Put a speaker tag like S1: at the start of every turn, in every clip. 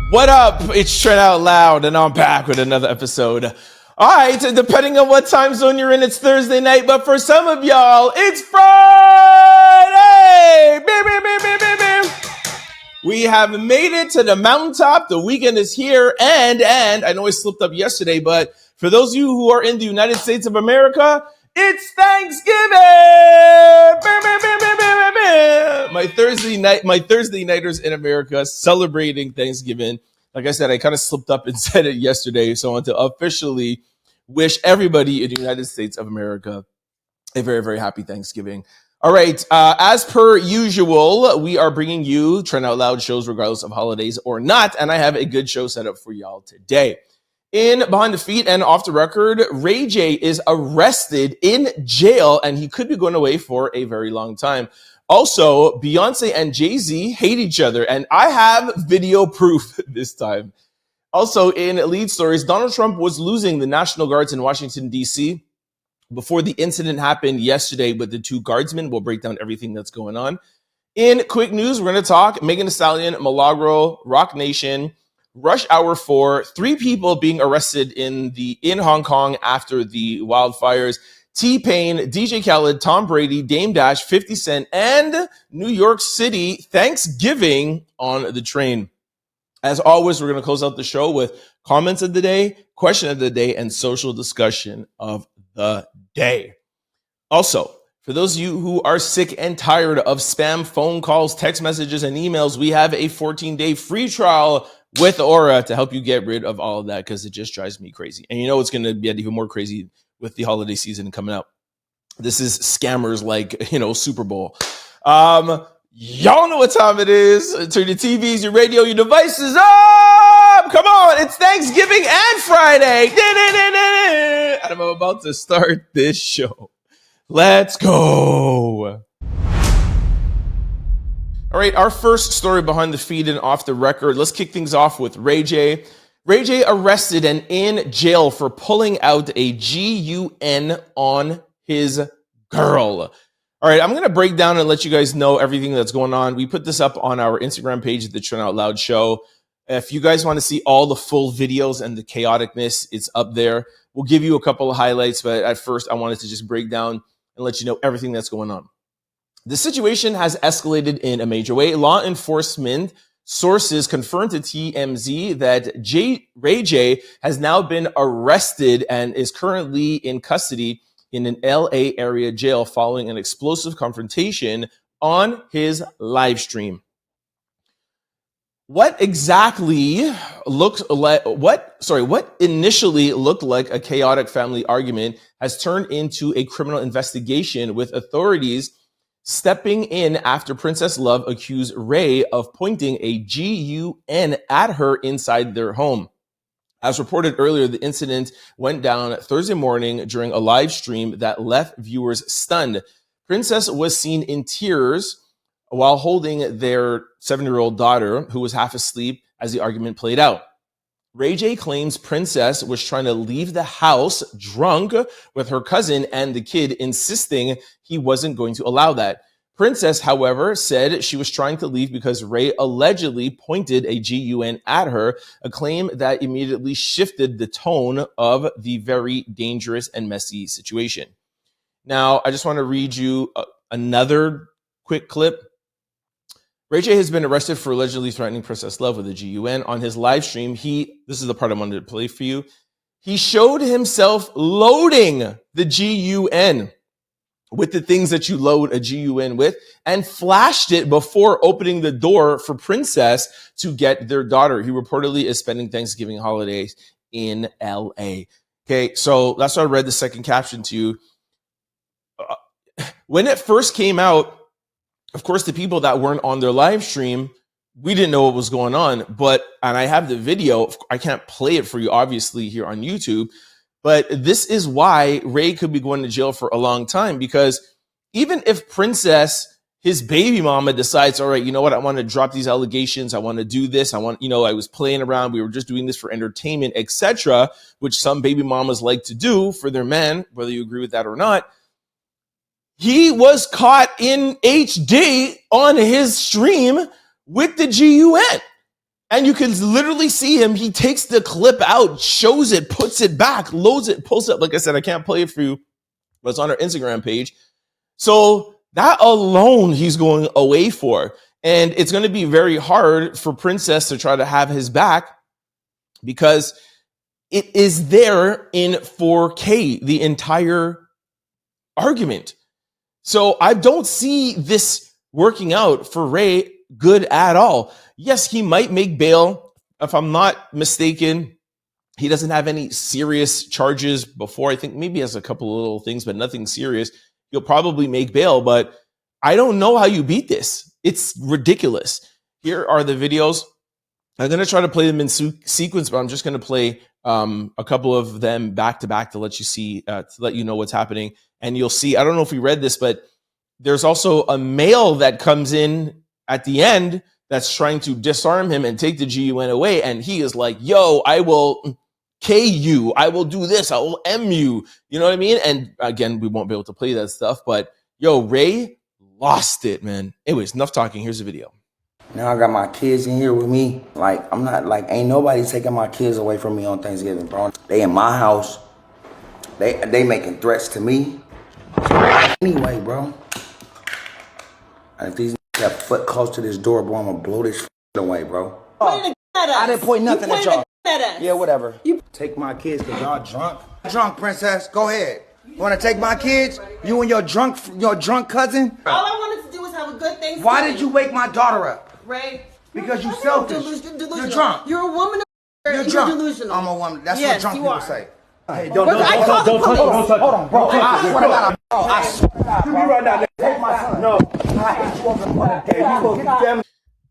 S1: What up? It's Trent Out Loud, and I'm back with another episode. All right, depending on what time zone you're in, it's Thursday night, but for some of y'all, it's Friday! We have made it to the mountaintop. The weekend is here, and I know I slipped up yesterday, but for those of you who are in the United States of America, it's Thanksgiving! My Thursday nighters in America celebrating Thanksgiving. Like I said, I kind of slipped up and said it yesterday, so I want to officially wish everybody in the United States of America a very, very happy Thanksgiving. All right, as per usual, we are bringing you Trend Out Loud shows regardless of holidays or not, and I have a good show set up for y'all today. In Behind the Feet and Off the Record, Ray J is arrested in jail, and he could be going away for a very long time. Also, Beyonce and Jay-Z hate each other, and I have video proof this time. Also, in lead stories, Donald Trump was losing the National Guards in Washington, D.C. before the incident happened yesterday with the two guardsmen. We'll break down everything that's going on. In quick news, we're going to talk Megan Thee Stallion, Milagro, Roc Nation, Rush Hour 4, 3 people being arrested in Hong Kong after the wildfires, T-Pain, DJ Khaled, Tom Brady, Dame Dash, 50 Cent, and New York City Thanksgiving on the train. As always, we're going to close out the show with comments of the day, question of the day, and social discussion of the day. Also, for those of you who are sick and tired of spam phone calls, text messages, and emails, we have a 14-day free trial with Aura to help you get rid of all of that because it just drives me crazy. And you know it's going to get even more crazy with the holiday season coming up. This is scammers like, Super Bowl. Y'all know what time it is. Turn your TVs, your radio, your devices up. Come on, it's Thanksgiving and Friday. And I'm about to start this show. Let's go. All right, our first story behind the feed and off the record. Let's kick things off with Ray J. Ray J arrested and in jail for pulling out a GUN on his girl. All right, I'm going to break down and let you guys know everything that's going on. We put this up on our Instagram page, The Trend Out Loud Show. If you guys want to see all the full videos and the chaoticness, it's up there. We'll give you a couple of highlights, but at first I wanted to just break down and let you know everything that's going on. The situation has escalated in a major way. Law enforcement sources confirmed to TMZ that Ray J has now been arrested and is currently in custody in an LA area jail following an explosive confrontation on his live stream. What initially looked like a chaotic family argument has turned into a criminal investigation, with authorities stepping in after Princess Love accused Ray of pointing a GUN at her inside their home. As reported earlier, the incident went down Thursday morning during a live stream that left viewers stunned. Princess was seen in tears while holding their 7-year-old daughter, who was half asleep as the argument played out. Ray J claims Princess was trying to leave the house drunk with her cousin and the kid, insisting he wasn't going to allow that. Princess, however, said she was trying to leave because Ray allegedly pointed a GUN at her, a claim that immediately shifted the tone of the very dangerous and messy situation. Now, I just want to read you another quick clip. Ray J has been arrested for allegedly threatening Princess Love with a GUN. On his live stream, this is the part I wanted to play for you. He showed himself loading the GUN with the things that you load a GUN with and flashed it before opening the door for Princess to get their daughter. He reportedly is spending Thanksgiving holidays in LA. Okay, so that's why I read the second caption to you. When it first came out, of course, the people that weren't on their live stream, we didn't know what was going on. And I have the video. I can't play it for you, obviously, here on YouTube. But this is why Ray could be going to jail for a long time, because even if Princess, his baby mama, decides, all right, you know what, I want to drop these allegations, I want to do this, I was playing around, we were just doing this for entertainment, etc., which some baby mamas like to do for their men, whether you agree with that or not. He was caught in HD on his stream with the GUN. And you can literally see him. He takes the clip out, shows it, puts it back, loads it, pulls it up. Like I said, I can't play it for you, but it's on our Instagram page. So that alone, he's going away for. And it's going to be very hard for Princess to try to have his back because it is there in 4K, the entire argument. So I don't see this working out for Ray good at all. Yes, he might make bail. If I'm not mistaken, he doesn't have any serious charges before. I think maybe he has a couple of little things, but nothing serious. He'll probably make bail, but I don't know how you beat this. It's ridiculous. Here are the videos. I'm going to try to play them in sequence, but I'm just going to play a couple of them back to back to let you see, to let you know what's happening. And you'll see, I don't know if we read this, but there's also a male that comes in at the end that's trying to disarm him and take the GUN away. And he is like, yo, I will K you. I will do this. I will M you. You know what I mean? And again, we won't be able to play that stuff, but yo, Ray lost it, man. Anyways, enough talking. Here's the video.
S2: Now I got my kids in here with me. Like, I'm not, like, ain't nobody taking my kids away from me on Thanksgiving, bro. They in my house. They making threats to me. Anyway, bro. And if these have foot close to this door, bro, I'm gonna blow this away, bro. I didn't point nothing at y'all. Yeah, whatever. You take my kids because y'all drunk. Drunk, princess. Go ahead. You wanna take my kids? You and your drunk cousin?
S3: All I wanted to do was have a good Thanksgiving.
S2: Why did you wake my daughter up?
S3: Ray.
S2: Because you selfish. You're drunk.
S3: You're a woman.
S2: You're drunk.
S3: Delusional.
S2: I'm a woman. That's what drunk people say.
S4: Hey, don't touch.
S2: Hold on, bro. I swear to God, I swear to God, bro.
S4: Right now,
S2: Take my son. No. I hate you over the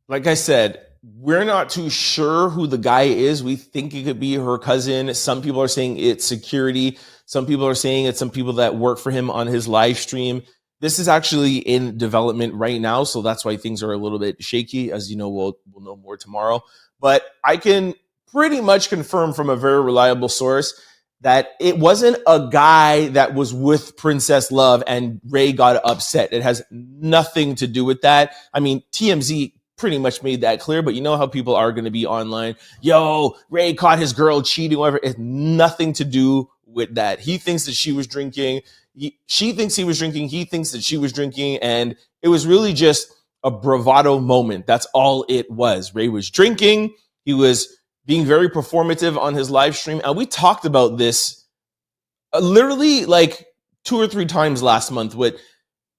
S1: Like I said, we're not too sure who the guy is. We think it could be her cousin. Some people are saying it's security. Some people are saying it's some people that work for him on his live stream. This is actually in development right now, so that's why things are a little bit shaky. As you know, we'll know more tomorrow. But I can pretty much confirm from a very reliable source that it wasn't a guy that was with Princess Love and Ray got upset. It has nothing to do with that. I mean, TMZ pretty much made that clear, but you know how people are going to be online. Yo, Ray caught his girl cheating, whatever. It's nothing to do with that. He thinks that she was drinking. She thinks he was drinking. He thinks that she was drinking. And it was really just a bravado moment. That's all it was. Ray was drinking. He was being very performative on his live stream. And we talked about this literally like 2 or 3 times last month with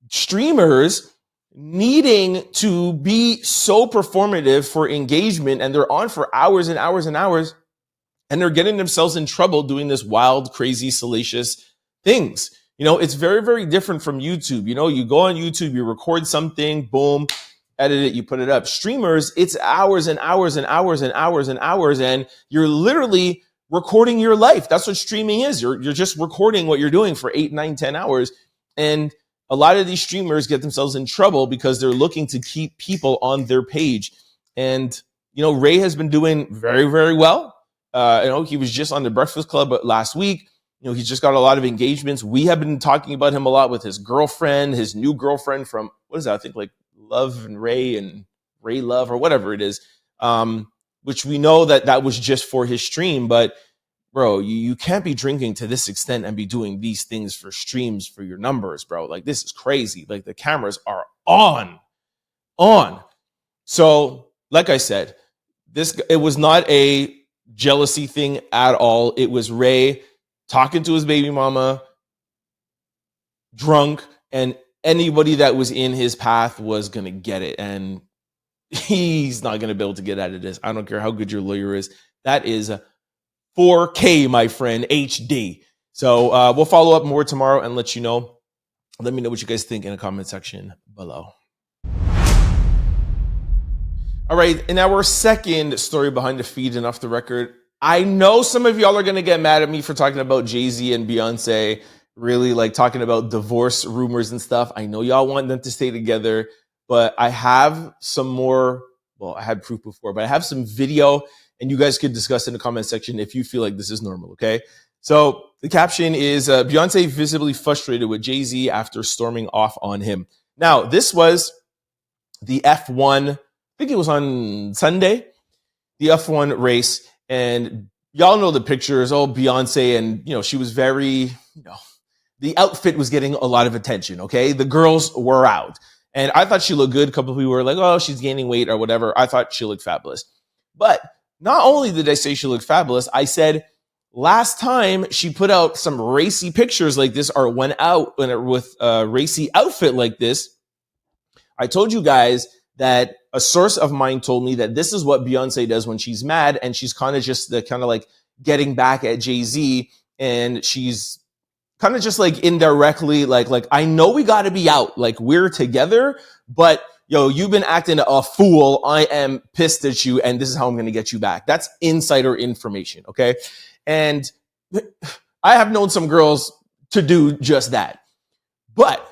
S1: streamers needing to be so performative for engagement. And they're on for hours and hours and hours. And they're getting themselves in trouble doing this wild, crazy, salacious things. You know, it's very, very different from YouTube. You know, you go on YouTube, you record something, boom, edit it, you put it up. Streamers, it's hours and hours and hours and hours and hours, and you're literally recording your life. That's what streaming is. You're just recording what you're doing for 8, 9, 10 hours. And a lot of these streamers get themselves in trouble because they're looking to keep people on their page. And, you know, Ray has been doing very, very well. You know, he was just on the Breakfast Club last week. You know, he's just got a lot of engagements. We have been talking about him a lot with his girlfriend, his new girlfriend from, what is that? I think like Love and Ray Love or whatever it is, which we know that was just for his stream. But bro, you can't be drinking to this extent and be doing these things for streams for your numbers, bro. Like, this is crazy. Like, the cameras are on. So, like I said, it was not a jealousy thing at all. It was Ray talking to his baby mama, drunk, and anybody that was in his path was going to get it. And he's not going to be able to get out of this. I don't care how good your lawyer is. That is 4K, my friend, HD. So we'll follow up more tomorrow and let you know. Let me know what you guys think in the comment section below. All right, in our second story behind the feed and off the record, I know some of y'all are going to get mad at me for talking about Jay-Z and Beyonce, really like talking about divorce rumors and stuff. I know y'all want them to stay together, but I have some more. Well, I had proof before, but I have some video and you guys could discuss in the comment section if you feel like this is normal, okay? So the caption is Beyonce visibly frustrated with Jay-Z after storming off on him. Now, this was the F1, I think it was on Sunday. the F1 race, and y'all know the pictures. Oh, Beyonce, and she was very, the outfit was getting a lot of attention. Okay, the girls were out, and I thought she looked good. A couple of people were like, "Oh, she's gaining weight or whatever." I thought she looked fabulous, but not only did I say she looked fabulous, I said last time she put out some racy pictures like this or went out with a racy outfit like this, I told you guys that a source of mine told me that this is what Beyonce does when she's mad, and she's kind of just like getting back at Jay-Z, and she's kind of just like indirectly like I know we got to be out, like we're together, but you've been acting a fool. I am pissed at you, and this is how I'm going to get you back. That's insider information, okay? And I have known some girls to do just that. But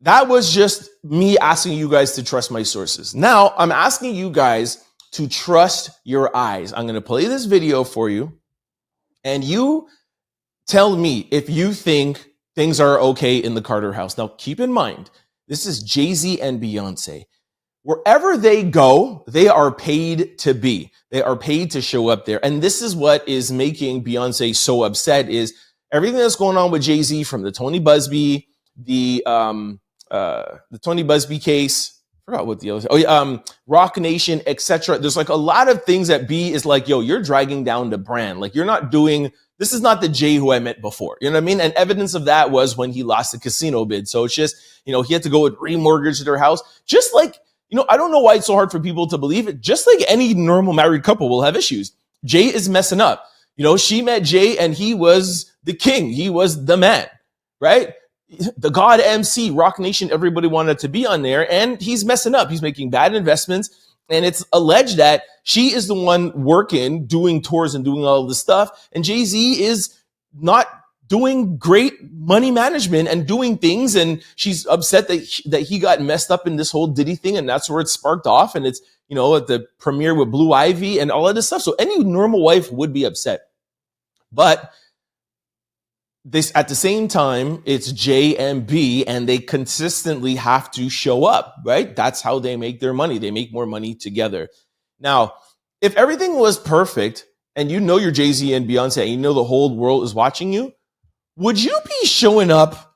S1: that was just me asking you guys to trust my sources. Now, I'm asking you guys to trust your eyes. I'm going to play this video for you, and you tell me if you think things are okay in the Carter house. Now, keep in mind, this is Jay-Z and Beyonce. Wherever they go, they are paid to be. They are paid to show up there. And this is what is making Beyonce so upset is everything that's going on with Jay-Z, from the Tony Busby, the Tony Busby case, I forgot what the other, Roc Nation, etc. There's like a lot of things that B is like, you're dragging down the brand. Like, you're not doing, this is not the Jay who I met before. You know what I mean? And evidence of that was when he lost the casino bid. So it's just, he had to go and remortgage their house. Just like, I don't know why it's so hard for people to believe it. Just like any normal married couple will have issues. Jay is messing up. She met Jay and he was the king. He was the man, right? The God MC, Roc Nation, everybody wanted to be on there, and he's messing up. He's making bad investments, and it's alleged that she is the one working, doing tours and doing all this stuff, and Jay-Z is not doing great money management and doing things, and she's upset that he got messed up in this whole Diddy thing, and that's where it sparked off, and it's, at the premiere with Blue Ivy and all of this stuff. So any normal wife would be upset. But this, at the same time, it's J and B, and they consistently have to show up, right? That's how they make their money. They make more money together. Now, if everything was perfect, and you're Jay-Z and Beyonce, and the whole world is watching you, would you be showing up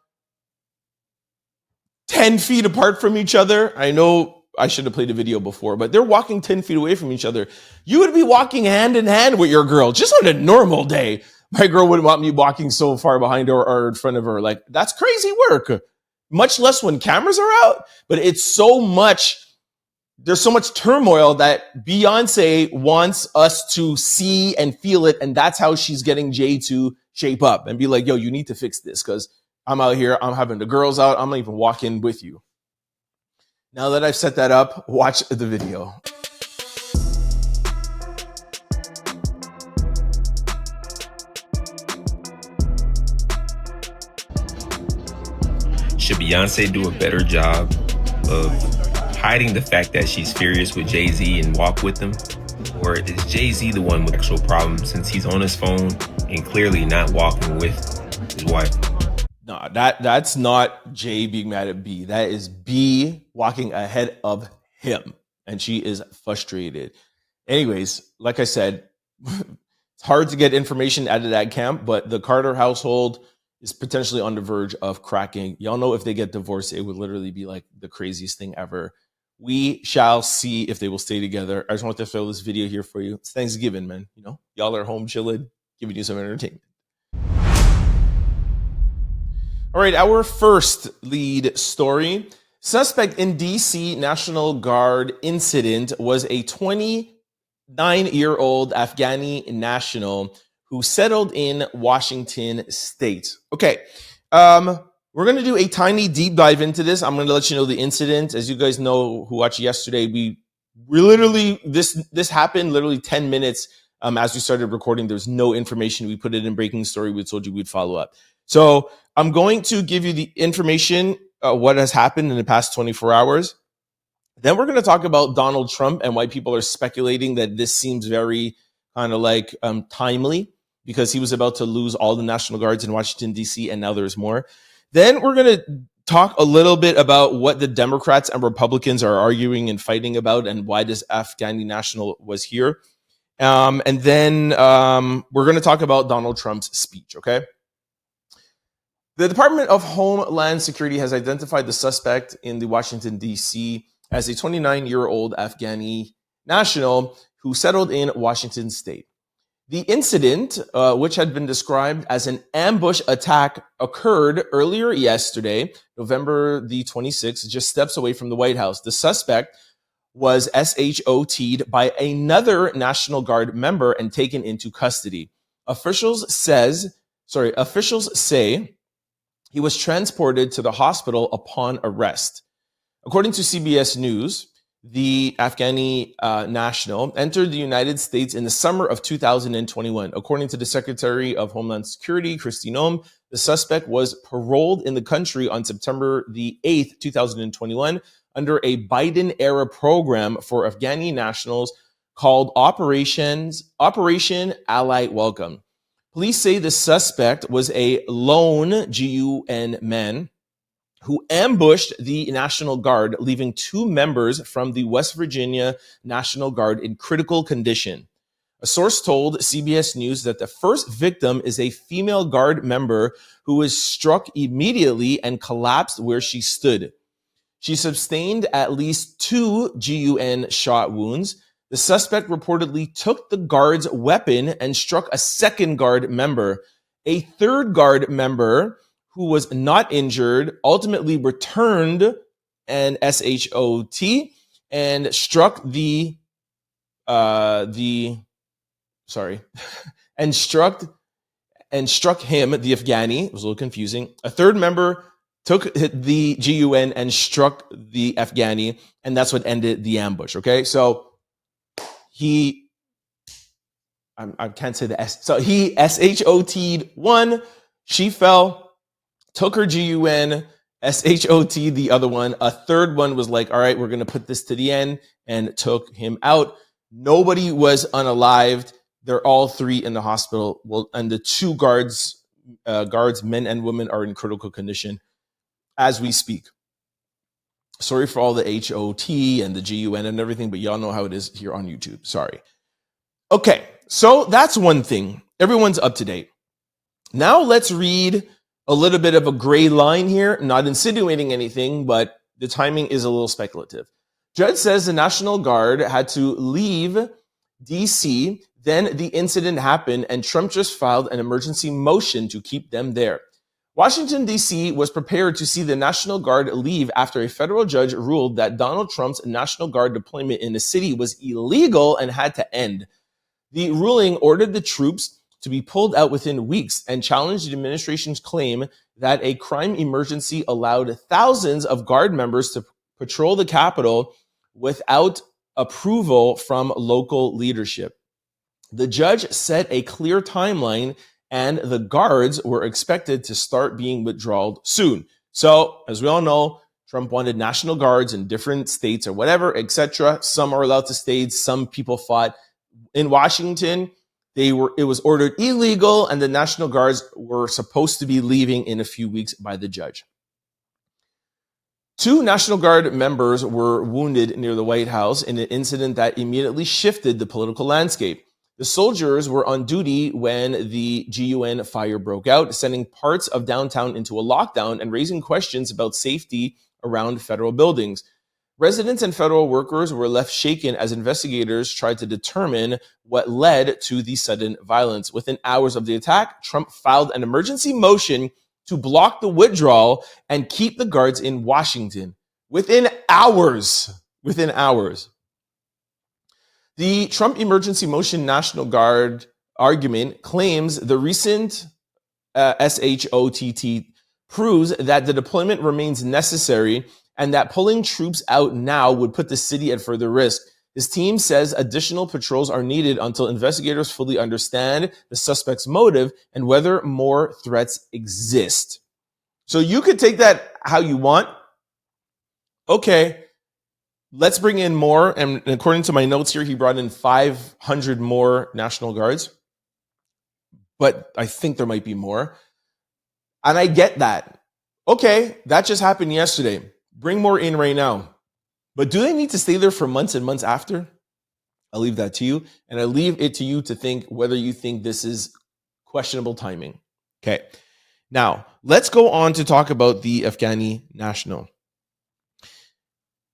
S1: 10 feet apart from each other? I know I should have played a video before, but they're walking 10 feet away from each other. You would be walking hand in hand with your girl, just on a normal day. My girl wouldn't want me walking so far behind her or in front of her. Like, that's crazy work. Much less when cameras are out. But it's so much, there's so much turmoil that Beyonce wants us to see and feel it. And that's how she's getting Jay to shape up and be like, you need to fix this, because I'm out here, I'm having the girls out, I'm not even walking with you. Now that I've set that up, watch the video.
S4: Should Beyonce do a better job of hiding the fact that she's furious with Jay-Z and walk with him? Or is Jay-Z the one with actual problems, since he's on his phone and clearly not walking with his wife?
S1: No, that's not Jay being mad at B. That is B walking ahead of him, and she is frustrated. Anyways, like I said, it's hard to get information out of that camp, but the Carter household is potentially on the verge of cracking. Y'all know if they get divorced, it would literally be like the craziest thing ever. We shall see if they will stay together. I just want to throw this video here for you. It's Thanksgiving, man. Y'all are home chilling, giving you some entertainment. All right, our first lead story. Suspect in DC National Guard incident was a 29-year-old Afghani national who settled in Washington State. Okay, we're going to do a tiny deep dive into this. I'm going to let you know the incident. As you guys know who watched yesterday, we literally, this happened literally 10 minutes as we started recording. There's no information. We put it in breaking story. We told you we'd follow up. So I'm going to give you the information, what has happened in the past 24 hours. Then we're going to talk about Donald Trump and why people are speculating that this seems very kind of like timely, because he was about to lose all the National Guards in Washington, D.C., and now there's more. Then we're going to talk a little bit about what the Democrats and Republicans are arguing and fighting about and why this Afghani national was here. And then we're going to talk about Donald Trump's speech, okay? The Department of Homeland Security has identified the suspect in the Washington, D.C. as a 29-year-old Afghani national who settled in Washington state. The incident, which had been described as an ambush attack, occurred earlier yesterday, November the 26th, just steps away from the White House. The suspect was SHOT'd by another National Guard member and taken into custody. Officials say he was transported to the hospital upon arrest. According to CBS News, the Afghani national entered the United States in the summer of 2021. According to the Secretary of Homeland Security, Kristi Noem, the suspect was paroled in the country on September the 8th, 2021, under a Biden-era program for Afghani nationals called Operation Ally Welcome. Police say the suspect was a lone GUN man who ambushed the National Guard, leaving 2 members from the West Virginia National Guard in critical condition. A source told CBS News that the first victim is a female Guard member who was struck immediately and collapsed where she stood. She sustained at least 2 GUN shot wounds. The suspect reportedly took the Guard's weapon and struck a second Guard member. A third Guard member who was not injured ultimately returned an SHOT and struck and struck him, the Afghani. It was a little confusing. A third member took the GUN and struck the Afghani, and that's what ended the ambush. Okay, so I can't say the S. So he SHOT'd one, she fell, took her GUN, SHOT'd the other one. A third one was like, all right, we're going to put this to the end, and took him out. Nobody was unalived. They're all 3 in the hospital. Well, and the 2 guards, men and women, are in critical condition as we speak. Sorry for all the HOT and the GUN and everything, but y'all know how it is here on YouTube. Sorry. Okay, so that's one thing. Everyone's up to date. Now let's read a little bit of a gray line here, not insinuating anything, but the timing is a little speculative. Judge says the National Guard had to leave DC, then the incident happened, and Trump just filed an emergency motion to keep them there. Washington, D.C. was prepared to see the National Guard leave after a federal judge ruled that Donald Trump's National Guard deployment in the city was illegal and had to end. The ruling ordered the troops to be pulled out within weeks and challenged the administration's claim that a crime emergency allowed thousands of Guard members to patrol the Capitol without approval from local leadership. The judge set a clear timeline, and the guards were expected to start being withdrawn soon. So, as we all know, Trump wanted National Guards in different states or whatever, etc. Some are allowed to stay. Some people fought. In Washington, it was ordered illegal, and the National Guards were supposed to be leaving in a few weeks by the judge. 2 National Guard members were wounded near the White House in an incident that immediately shifted the political landscape. The soldiers were on duty when the GUN fire broke out, sending parts of downtown into a lockdown and raising questions about safety around federal buildings. Residents and federal workers were left shaken as investigators tried to determine what led to the sudden violence. Within hours of the attack, Trump filed an emergency motion to block the withdrawal and keep the guards in Washington. Within hours. The Trump emergency motion National Guard argument claims the recent SHOTT proves that the deployment remains necessary and that pulling troops out now would put the city at further risk. His team says additional patrols are needed until investigators fully understand the suspect's motive and whether more threats exist. So you could take that how you want. Okay, let's bring in more. And according to my notes here, he brought in 500 more National Guards. But I think there might be more. And I get that. Okay, that just happened yesterday. Bring more in right now. But do they need to stay there for months and months after? I'll leave that to you. And I leave it to you to think whether you think this is questionable timing. Okay. Now, let's go on to talk about the Afghani national.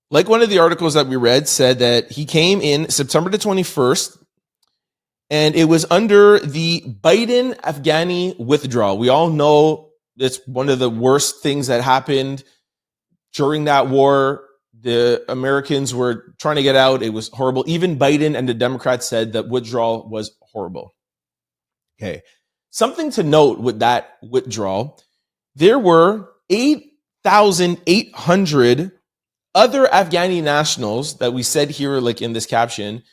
S1: Like one of the articles that we read said that he came in September the 21st, and it was under the Biden Afghani withdrawal. We all know it's one of the worst things that happened during that war. The Americans were trying to get out. It was horrible. Even Biden and the Democrats said that withdrawal was horrible. Okay. Something to note with that withdrawal, there were 8,800 other Afghani nationals that we said here, like in this caption,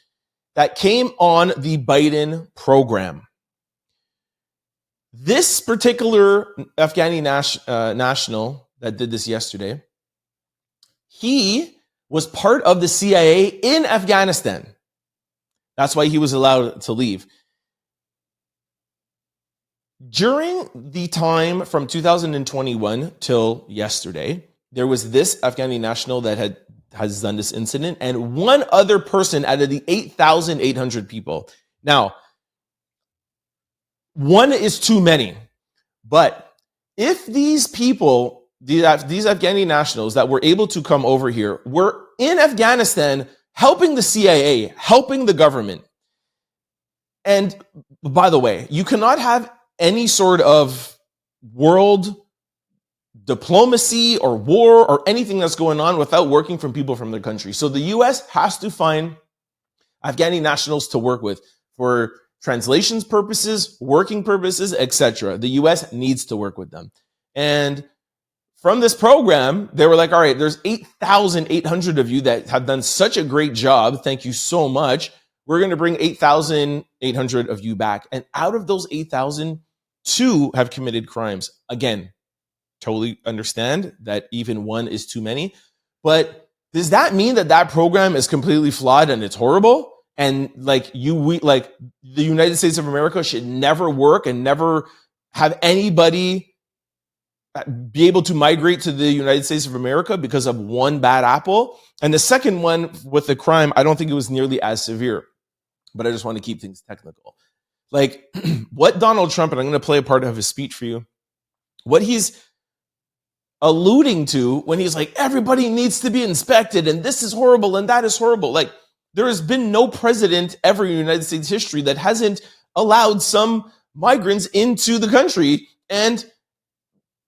S1: that came on the Biden program. This particular Afghani national that did this yesterday, he was part of the CIA in Afghanistan. That's why he was allowed to leave. During the time from 2021 till yesterday, there was this Afghani national that has done this incident, and one other person out of the 8,800 people. Now, one is too many, but if these people, these Afghani nationals that were able to come over here were in Afghanistan helping the CIA, helping the government. And by the way, you cannot have any sort of world diplomacy or war or anything that's going on without working from people from their country. So the US has to find Afghani nationals to work with for translations purposes, working purposes, etc. The US needs to work with them. And from this program, they were like, all right, there's 8,800 of you that have done such a great job. Thank you so much. We're going to bring 8,800 of you back. And out of those 8,000, 2 have committed crimes. Again, totally understand that even one is too many. But does that mean that that program is completely flawed and it's horrible? And like the United States of America should never work and never have anybody be able to migrate to the United States of America because of one bad apple? And the second one with the crime, I don't think it was nearly as severe, but I just want to keep things technical. Like what Donald Trump, and I'm going to play a part of his speech for you, what he's alluding to when he's like, everybody needs to be inspected and this is horrible and that is horrible. Like there has been no president ever in United States history that hasn't allowed some migrants into the country. And,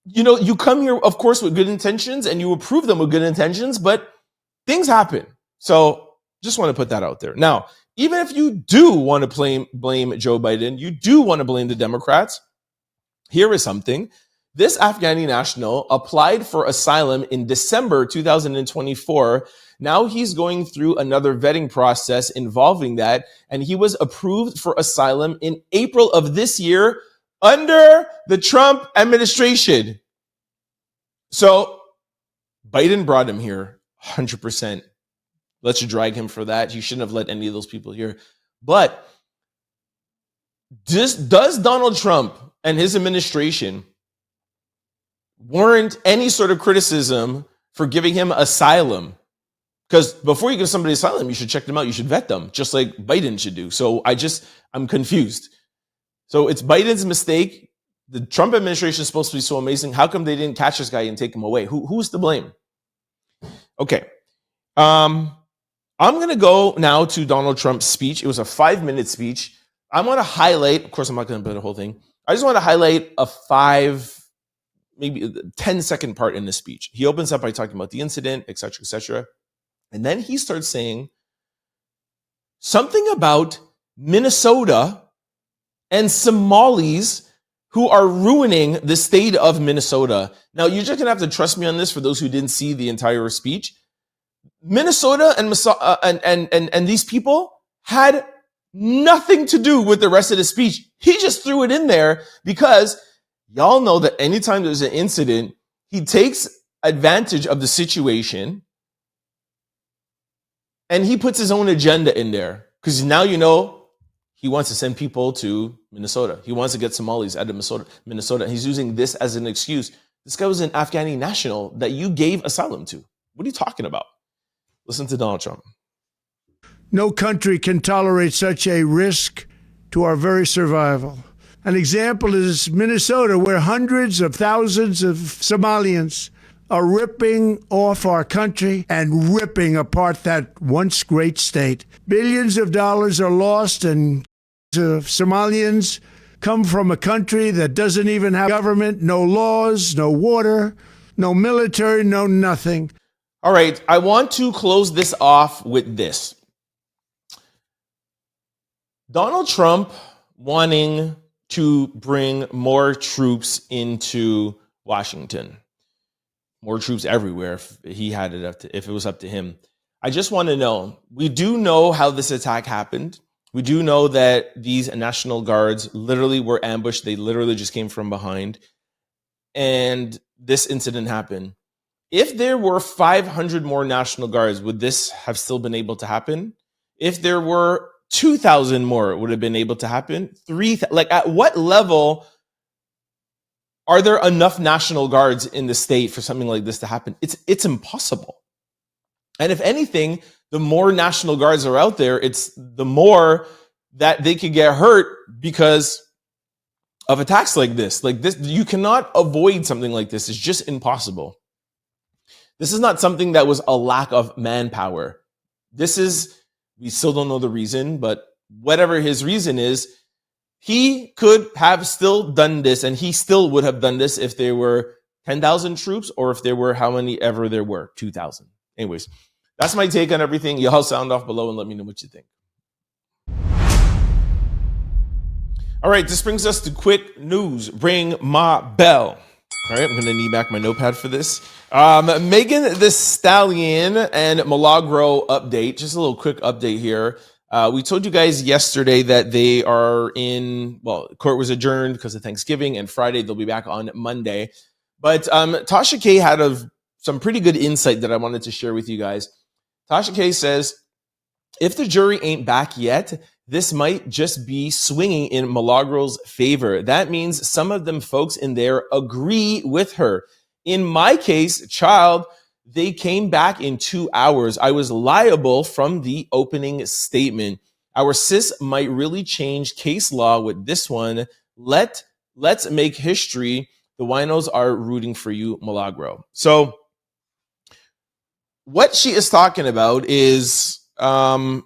S1: you know, you come here, of course, with good intentions and you approve them with good intentions, but things happen. So just want to put that out there. Now, even if you do want to blame Joe Biden, you do want to blame the Democrats, here is something. This Afghani national applied for asylum in December 2024. Now he's going through another vetting process involving that, and he was approved for asylum in April of this year under the Trump administration. So Biden brought him here 100%. Let's drag him for that. He shouldn't have let any of those people here. But does Donald Trump and his administration warrant any sort of criticism for giving him asylum? Because before you give somebody asylum, you should check them out. You should vet them, just like Biden should do. So I'm confused. So it's Biden's mistake. The Trump administration is supposed to be so amazing. How come they didn't catch this guy and take him away? Who's to blame? Okay. I'm going to go now to Donald Trump's speech. It was a 5-minute speech. I want to highlight, of course, I'm not going to play the whole thing. I just want to highlight a 10-second part in the speech. He opens up by talking about the incident, et cetera, et cetera. And then he starts saying something about Minnesota and Somalis who are ruining the state of Minnesota. Now, you're just going to have to trust me on this for those who didn't see the entire speech. Minnesota and these people had nothing to do with the rest of the speech. He just threw it in there because y'all know that anytime there's an incident, he takes advantage of the situation and he puts his own agenda in there. Because now you know he wants to send people to Minnesota. He wants to get Somalis out of Minnesota. He's using this as an excuse. This guy was an Afghani national that you gave asylum to. What are you talking about? Listen to Donald Trump.
S5: No country can tolerate such a risk to our very survival. An example is Minnesota, where hundreds of thousands of Somalians are ripping off our country and ripping apart that once great state. Billions of dollars are lost, and Somalians come from a country that doesn't even have government, no laws, no water, no military, no nothing.
S1: All right, I want to close this off with this. Donald Trump wanting to bring more troops into Washington, more troops everywhere if he had it up to, if it was up to him. I just want to know, we do know how this attack happened. We do know that these National Guards literally were ambushed. They literally just came from behind. And this incident happened. If there were 500 more National Guards, would this have still been able to happen? If there were 2,000 more, it would have been able to happen. Like, at what level are there enough National Guards in the state for something like this to happen? It's impossible. And if anything, the more National Guards are out there, it's the more that they could get hurt because of attacks like this. Like this, you cannot avoid something like this. It's just impossible. This is not something that was a lack of manpower. This is, we still don't know the reason, but whatever his reason is, he could have still done this, and he still would have done this if there were 10,000 troops or if there were how many ever there were, 2,000. Anyways, that's my take on everything. Y'all sound off below and let me know what you think. All right, this brings us to quick news. Ring my bell. All right, I'm going to need back my notepad for this. Megan Thee Stallion and Milagro update. Just a little quick update here. We told you guys yesterday that they are in, well, court was adjourned because of Thanksgiving, and Friday they'll be back on Monday. But Tasha K had some pretty good insight that I wanted to share with you guys. Tasha K says, if the jury ain't back yet, this might just be swinging in Milagro's favor. That means some of them folks in there agree with her. In my case, child, they came back in 2 hours. I was liable from the opening statement. Our sis might really change case law with this one. Let's make history. The winos are rooting for you, Milagro. So what she is talking about is, I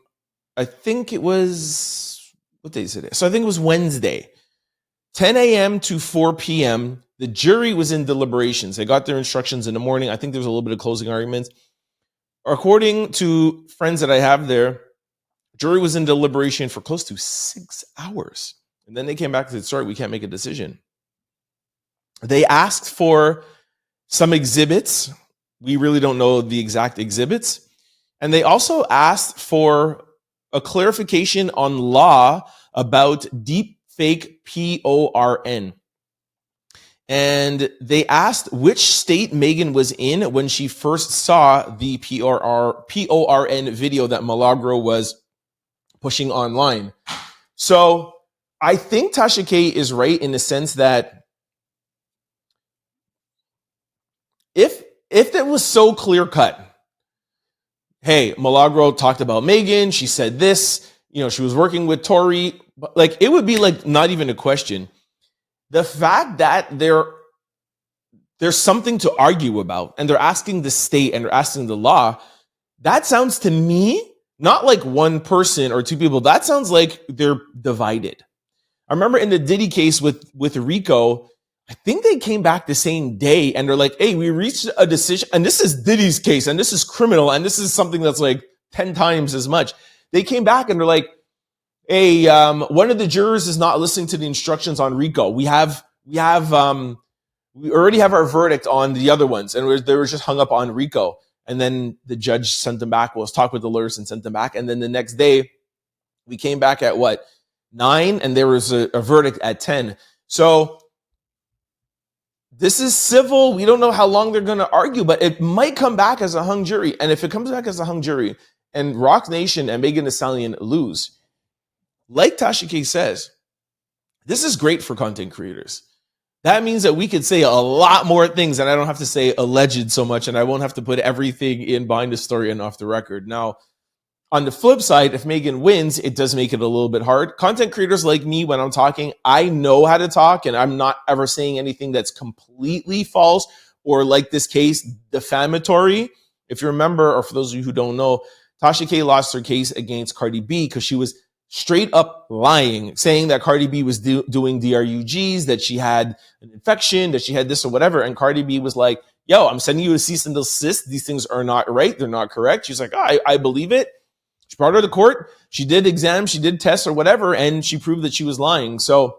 S1: think it was, what day is it? So I think it was Wednesday, 10 a.m. to 4 p.m. The jury was in deliberations. They got their instructions in the morning. I think there was a little bit of closing arguments. According to friends that I have there, jury was in deliberation for close to 6 hours. And then they came back to the sorry, we can't make a decision. They asked for some exhibits. We really don't know the exact exhibits. And they also asked for a clarification on law about deep fake PORN. And they asked which state Megan was in when she first saw the PORN video that Milagro was pushing online. So I think Tasha K is right in the sense that if it was so clear cut, hey, Milagro talked about Megan, she said this, she was working with Tory, but like it would be like not even a question. The fact that there's something to argue about and they're asking the state and they're asking the law, that sounds to me not like one person or two people. That sounds like they're divided. I remember in the Diddy case with Rico, I think they came back the same day and they're like, hey, we reached a decision, and this is Diddy's case, and this is criminal, and this is something that's like 10 times as much. They came back and they're like, hey, one of the jurors is not listening to the instructions on Rico. We already have our verdict on the other ones, and they were just hung up on Rico. And then the judge sent them back. Well, talked with the lawyers and sent them back. And then the next day, we came back at 9, and there was a verdict at 10. So this is civil. We don't know how long they're going to argue, but it might come back as a hung jury. And if it comes back as a hung jury and Roc Nation and Megan Thee Stallion lose, like Tasha K says, this is great for content creators. that means that we could say a lot more things, and I don't have to say alleged so much, and I won't have to put everything in behind the story and off the record. Now, on the flip side, if Megan wins, it does make it a little bit hard. Content creators like me, when I'm talking, I know how to talk, and I'm not ever saying anything that's completely false or, like this case, defamatory. If you remember, or for those of you who don't know, Tasha K lost her case against Cardi B because she was straight up lying, saying that Cardi B was doing DRUGs, that she had an infection, that she had this or whatever. And Cardi B was like, yo, I'm sending you a cease and desist. These things are not right. They're not correct. She's like, oh, I believe it. She brought her to court. She did exams, she did tests or whatever, and she proved that she was lying. So,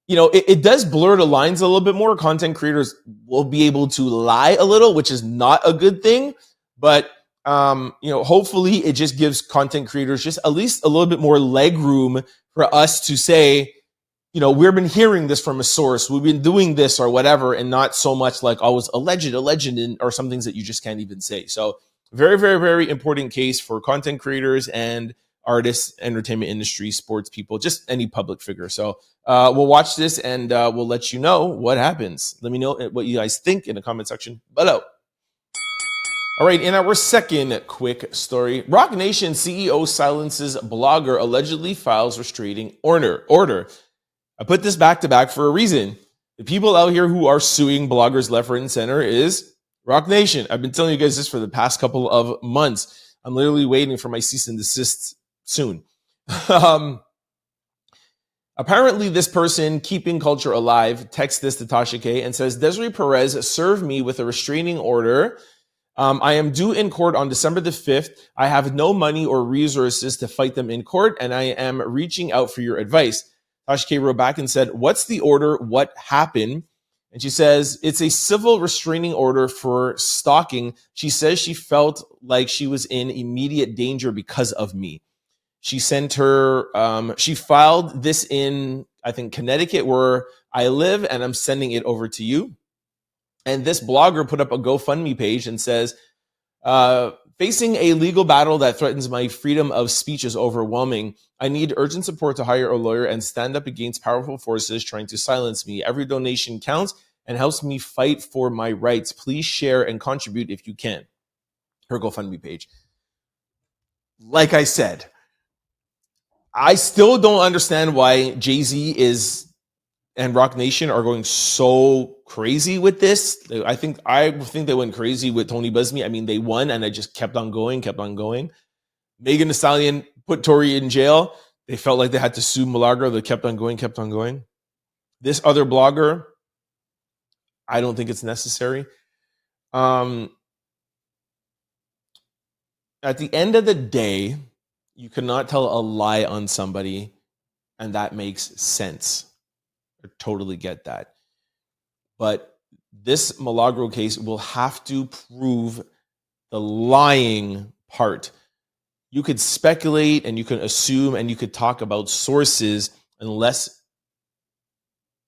S1: it does blur the lines a little bit more. Content creators will be able to lie a little, which is not a good thing. But, hopefully it just gives content creators just at least a little bit more leg room for us to say, we've been hearing this from a source. We've been doing this or whatever, and not so much like always alleged, or some things that you just can't even say. So, very, very, very important case for content creators and artists, entertainment industry, sports people, just any public figure. So we'll watch this and we'll let you know what happens. Let me know what you guys think in the comment section below. All right, in our second quick story, Roc Nation CEO silences blogger allegedly files restraining order. I put this back to back for a reason. The people out here who are suing bloggers left, right, and center is Roc Nation. I've been telling you guys this for the past couple of months. I'm literally waiting for my cease and desist soon. Apparently, this person, Keeping Culture Alive, texts this to Tasha K and says, Desiree Perez served me with a restraining order. I am due in court on December the 5th. I have no money or resources to fight them in court, and I am reaching out for your advice. Tasha K wrote back and said, what's the order? What happened? And she says, it's a civil restraining order for stalking. She says she felt like she was in immediate danger because of me. She sent her, she filed this in, I think, Connecticut, where I live, and I'm sending it over to you. And this blogger put up a GoFundMe page and says, facing a legal battle that threatens my freedom of speech is overwhelming. I need urgent support to hire a lawyer and stand up against powerful forces trying to silence me. Every donation counts and helps me fight for my rights. Please share and contribute if you can. Her GoFundMe page. Like I said, I still don't understand why Jay-Z and Roc Nation are going so crazy with this. I think they went crazy with Tony Busby. I mean, they won, and I just kept on going. Megan Thee Stallion put Tory in jail. They felt like they had to sue Milagro. They kept on going. This other blogger, I don't think it's necessary. At the end of the day, you cannot tell a lie on somebody, and that makes sense. I totally get that. But this Milagro case will have to prove the lying part. You could speculate and you could assume and you could talk about sources unless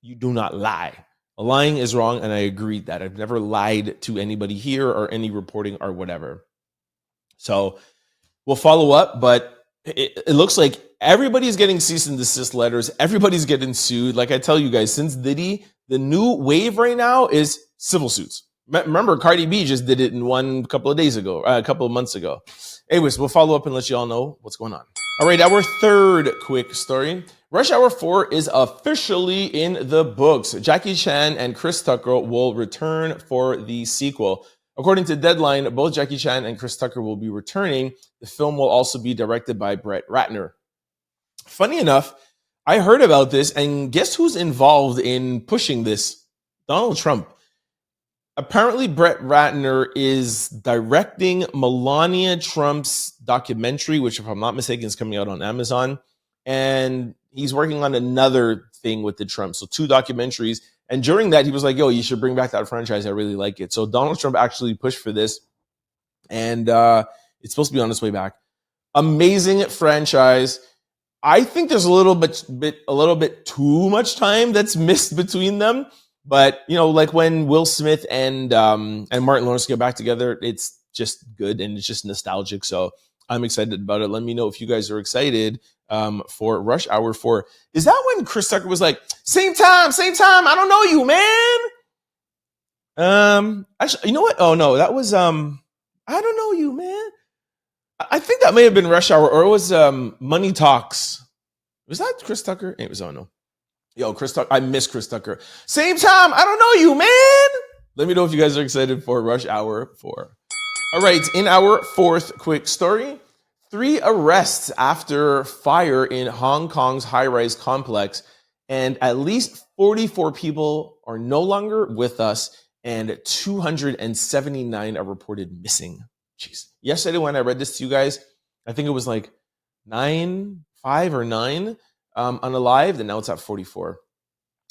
S1: you do not lie. Lying is wrong, and I agree that. I've never lied to anybody here or any reporting or whatever. So we'll follow up, but it looks like everybody's getting cease and desist letters. Everybody's getting sued. Like I tell you guys, since Diddy, the new wave right now is civil suits. Remember, Cardi B just did it in a couple of months ago. Anyways, we'll follow up and let you all know what's going on. All right, our third quick story. Rush Hour 4 is officially in the books. Jackie Chan and Chris Tucker will return for the sequel. According to Deadline, both Jackie Chan and Chris Tucker will be returning. The film will also be directed by Brett Ratner. Funny enough, I heard about this, and guess who's involved in pushing this? Donald Trump. Apparently, Brett Ratner is directing Melania Trump's documentary, which, if I'm not mistaken, is coming out on Amazon. And he's working on another thing with the Trump. So 2 documentaries. And during that, he was like, yo, you should bring back that franchise. I really like it. So Donald Trump actually pushed for this. And it's supposed to be on its way back. Amazing franchise. I think there's a little bit too much time that's missed between them. But, like when Will Smith and Martin Lawrence get back together, it's just good and it's just nostalgic. So I'm excited about it. Let me know if you guys are excited for Rush Hour 4. Is that when Chris Tucker was like, same time, I don't know you, man? Actually, you know what? Oh no, that was I don't know you, man. I think that may have been Rush Hour, or it was Money Talks. Was that Chris Tucker? It was, oh no. Yo, Chris Tucker, I miss Chris Tucker. Same time, I don't know you, man. Let me know if you guys are excited for Rush Hour 4. All right, in our fourth quick story, 3 arrests after fire in Hong Kong's high-rise complex, and at least 44 people are no longer with us, and 279 are reported missing. Jeez. Yesterday when I read this to you guys, I think it was like 5 or 9 unalived, and now it's at 44.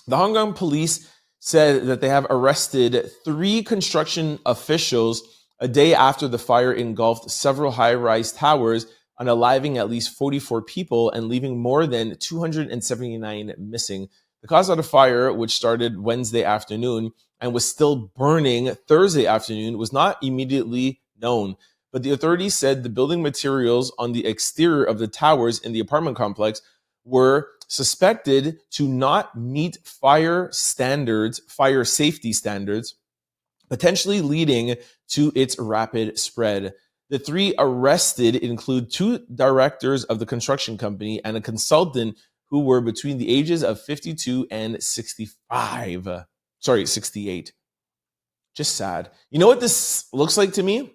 S1: The Hong Kong police said that they have arrested 3 construction officials a day after the fire engulfed several high-rise towers, unaliving at least 44 people and leaving more than 279 missing. The cause of the fire, which started Wednesday afternoon and was still burning Thursday afternoon, was not immediately known. But the authorities said the building materials on the exterior of the towers in the apartment complex were suspected to not meet fire safety standards, potentially leading to its rapid spread. The 3 arrested include 2 directors of the construction company and a consultant who were between the ages of 52 and 68. Just sad. You know what this looks like to me?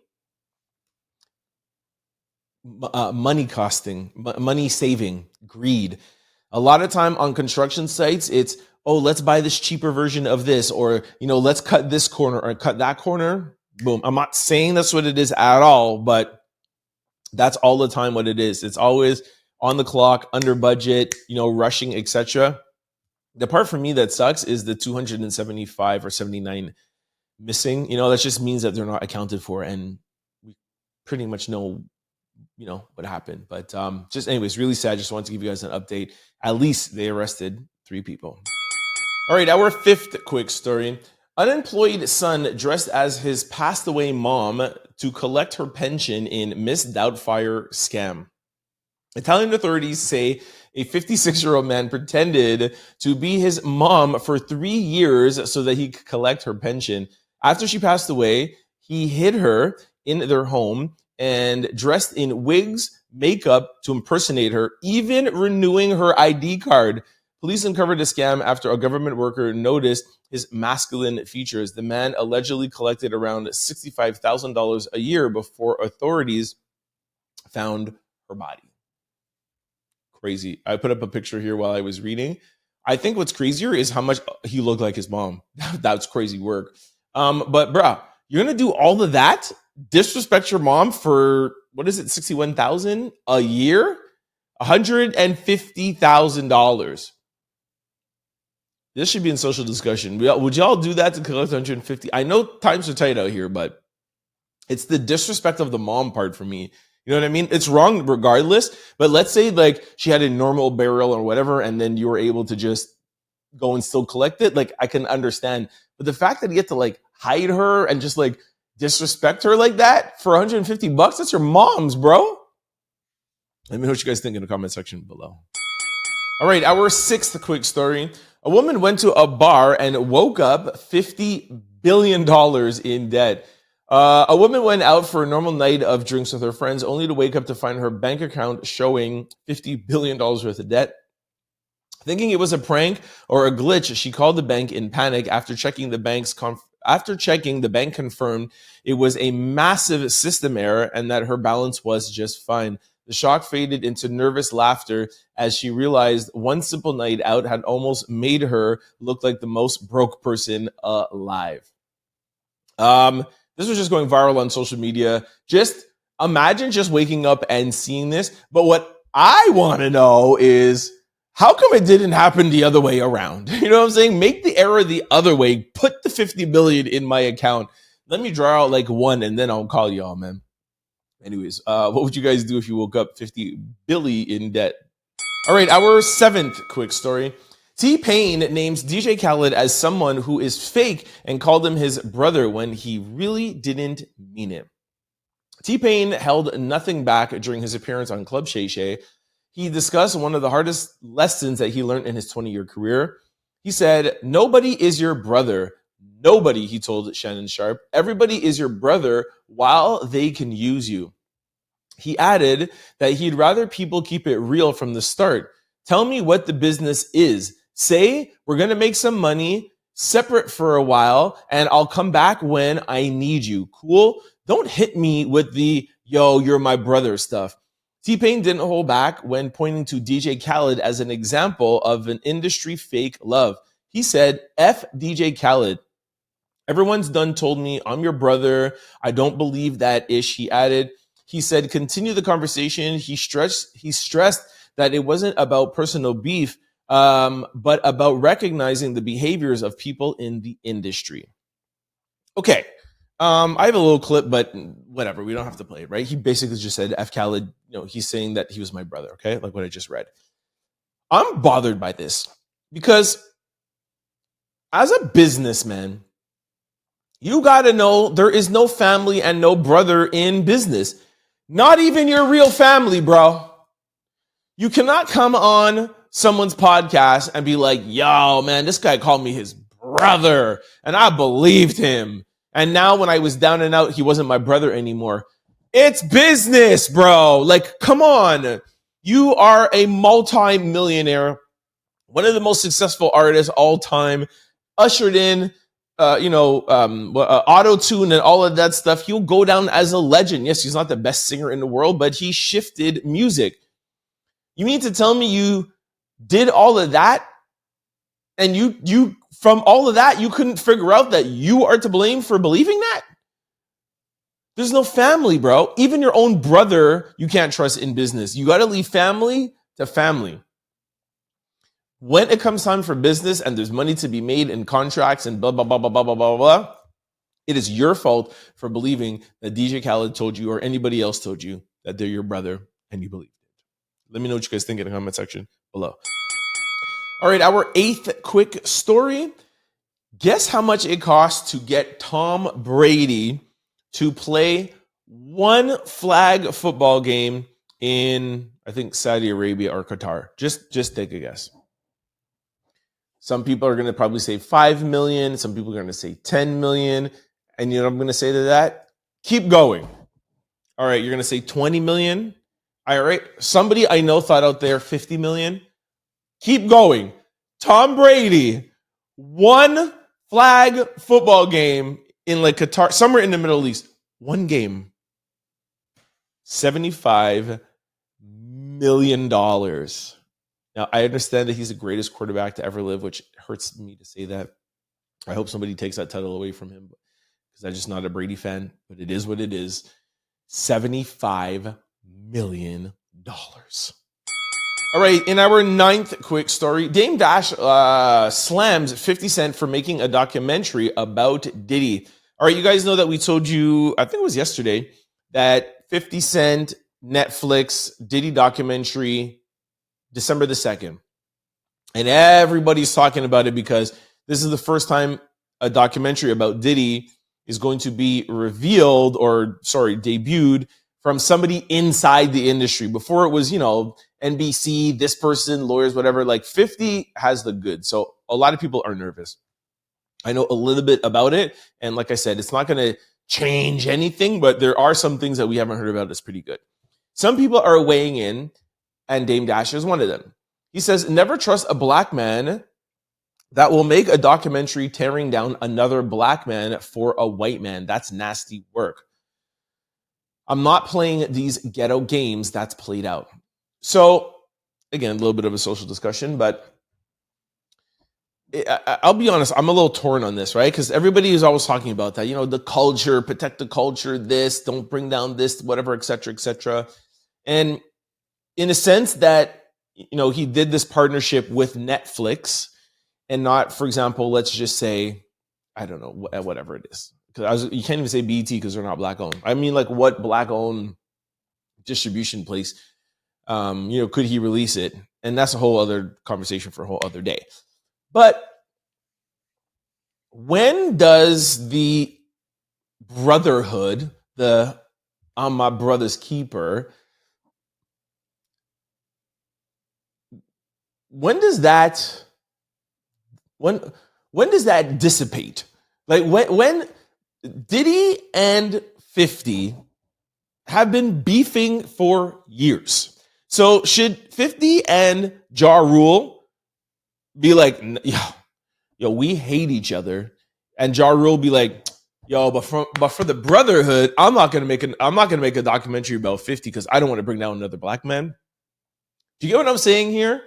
S1: Money costing, money saving, greed. A lot of time on construction sites, it's, oh, let's buy this cheaper version of this, or, let's cut this corner or cut that corner. Boom. I'm not saying that's what it is at all, but that's all the time what it is. It's always on the clock, under budget, rushing, etc. The part for me that sucks is the 275 or 79 missing. That just means that they're not accounted for, and we pretty much know what happened. But just anyways, really sad. Just wanted to give you guys an update. At least they arrested 3 people. All right, our 5th quick story. Unemployed son dressed as his passed away mom to collect her pension in Miss Doubtfire scam. Italian authorities say a 56-year-old man pretended to be his mom for 3 years so that he could collect her pension. After she passed away, he hid her in their home and dressed in wigs, makeup to impersonate her, even renewing her ID card. Police uncovered the scam after a government worker noticed his masculine features. The man allegedly collected around $65,000 a year before authorities found her body. Crazy. I put up a picture here while I was reading. I think what's crazier is how much he looked like his mom. That's crazy work. But bruh, you're going to do all of that? Disrespect your mom for, what is it, $61,000 a year? $150,000. This should be in social discussion. Would y'all do that to collect 150? I know times are tight out here, but it's the disrespect of the mom part for me. You know what I mean? It's wrong regardless, but let's say like she had a normal burial or whatever, and then you were able to just go and still collect it. Like, I can understand. But the fact that you get to like hide her and just like disrespect her like that for $150, that's your mom's, bro. Let me know what you guys think in the comment section below. All right, our 6th quick story. A woman went to a bar and woke up $50 billion in debt. A woman went out for a normal night of drinks with her friends, only to wake up to find her bank account showing $50 billion worth of debt. Thinking it was a prank or a glitch, she called the bank in panic. After checking, the bank confirmed it was a massive system error and that her balance was just fine. The shock faded into nervous laughter as she realized one simple night out had almost made her look like the most broke person alive. This was just going viral on social media. Just imagine just waking up and seeing this. But what I want to know is, how come it didn't happen the other way around? You know what I'm saying? Make the error the other way. Put the 50 billion in my account. Let me draw out like one and then I'll call y'all, man. Anyways, what would you guys do if you woke up 50 billion in debt? All right, our 7th quick story. T-Pain names DJ Khaled as someone who is fake and called him his brother when he really didn't mean it. T-Pain held nothing back during his appearance on Club Shay Shay. he discussed one of the hardest lessons that he learned in his 20-year career. He said, "Nobody is your brother. Nobody," he told Shannon Sharpe. "Everybody is your brother while they can use you." He added that he'd rather people keep it real from the start. Tell me what the business is. Say, we're going to make some money, separate for a while, and I'll come back when I need you. Cool? Don't hit me with the, yo, you're my brother stuff. T-Pain didn't hold back when pointing to DJ Khaled as an example of an industry fake love. He said, F DJ Khaled. Everyone's done told me I'm your brother. I don't believe that ish, he added. He said, continue the conversation. He stressed that it wasn't about personal beef, but about recognizing the behaviors of people in the industry. Okay. I have a little clip, but whatever. We don't have to play it, right? He basically just said, F Khaled, he's saying that he was my brother, okay? Like what I just read. I'm bothered by this because as a businessman, you got to know there is no family and no brother in business. Not even your real family, bro. You cannot come on someone's podcast and be like, yo, man, this guy called me his brother and I believed him. And now when I was down and out, he wasn't my brother anymore. It's business, bro. Like, come on. You are a multi-millionaire, one of the most successful artists all time, ushered in auto-tune and all of that stuff. He'll go down as a legend. Yes, he's not the best singer in the world, but he shifted music. You mean to tell me you did all of that and you from all of that, you couldn't figure out that you are to blame for believing that? There's no family, bro. Even your own brother, you can't trust in business. You got to leave family to family. When it comes time for business and there's money to be made in contracts and blah, blah, blah, blah, blah, blah, blah, blah, it is your fault for believing that DJ Khaled told you or anybody else told you that they're your brother and you believed it. Let me know what you guys think in the comment section below. All right, our 8th quick story. Guess how much it costs to get Tom Brady to play one flag football game in, I think, Saudi Arabia or Qatar? Just take a guess. Some people are going to probably say 5 million. Some people are going to say 10 million. And you know what I'm going to say to that? Keep going. All right, you're going to say 20 million. All right, somebody I know thought out there 50 million. Keep going. Tom Brady, one flag football game in like Qatar, somewhere in the Middle East. One game. $75 million. Now, I understand that he's the greatest quarterback to ever live, which hurts me to say that. I hope somebody takes that title away from him because I'm just not a Brady fan, but it is what it is. $75 million. All right, in our 9th quick story, Dame Dash slams 50 Cent for making a documentary about Diddy. All right, you guys know that we told you, I think it was yesterday, that 50 Cent Netflix Diddy documentary, December the 2nd. And everybody's talking about it because this is the first time a documentary about Diddy is going to be revealed debuted from somebody inside the industry. Before it was, NBC, this person, lawyers, whatever. Like 50 has the goods. So a lot of people are nervous. I know a little bit about it. And like I said, it's not going to change anything, but there are some things that we haven't heard about that's pretty good. Some people are weighing in, and Dame Dash is one of them. He says, never trust a black man that will make a documentary tearing down another black man for a white man. That's nasty work. I'm not playing these ghetto games. That's played out. So, again, a little bit of a social discussion, but I'll be honest, I'm a little torn on this, right? Because everybody is always talking about that, the culture, protect the culture, this, don't bring down this, whatever, et cetera, et cetera. And in a sense that, he did this partnership with Netflix and not, for example, let's just say, I don't know, whatever it is. Because you can't even say BET because they're not black owned. I mean, like what black owned distribution place, could he release it? And that's a whole other conversation for a whole other day. But when does the brotherhood, I'm my brother's keeper, when does that dissipate? Like when Diddy and 50 have been beefing for years. So should 50 and Ja Rule be like, yo, we hate each other, and Ja Rule be like, yo, but for the brotherhood, I'm not gonna make a documentary about 50 because I don't want to bring down another black man. Do you get what I'm saying here?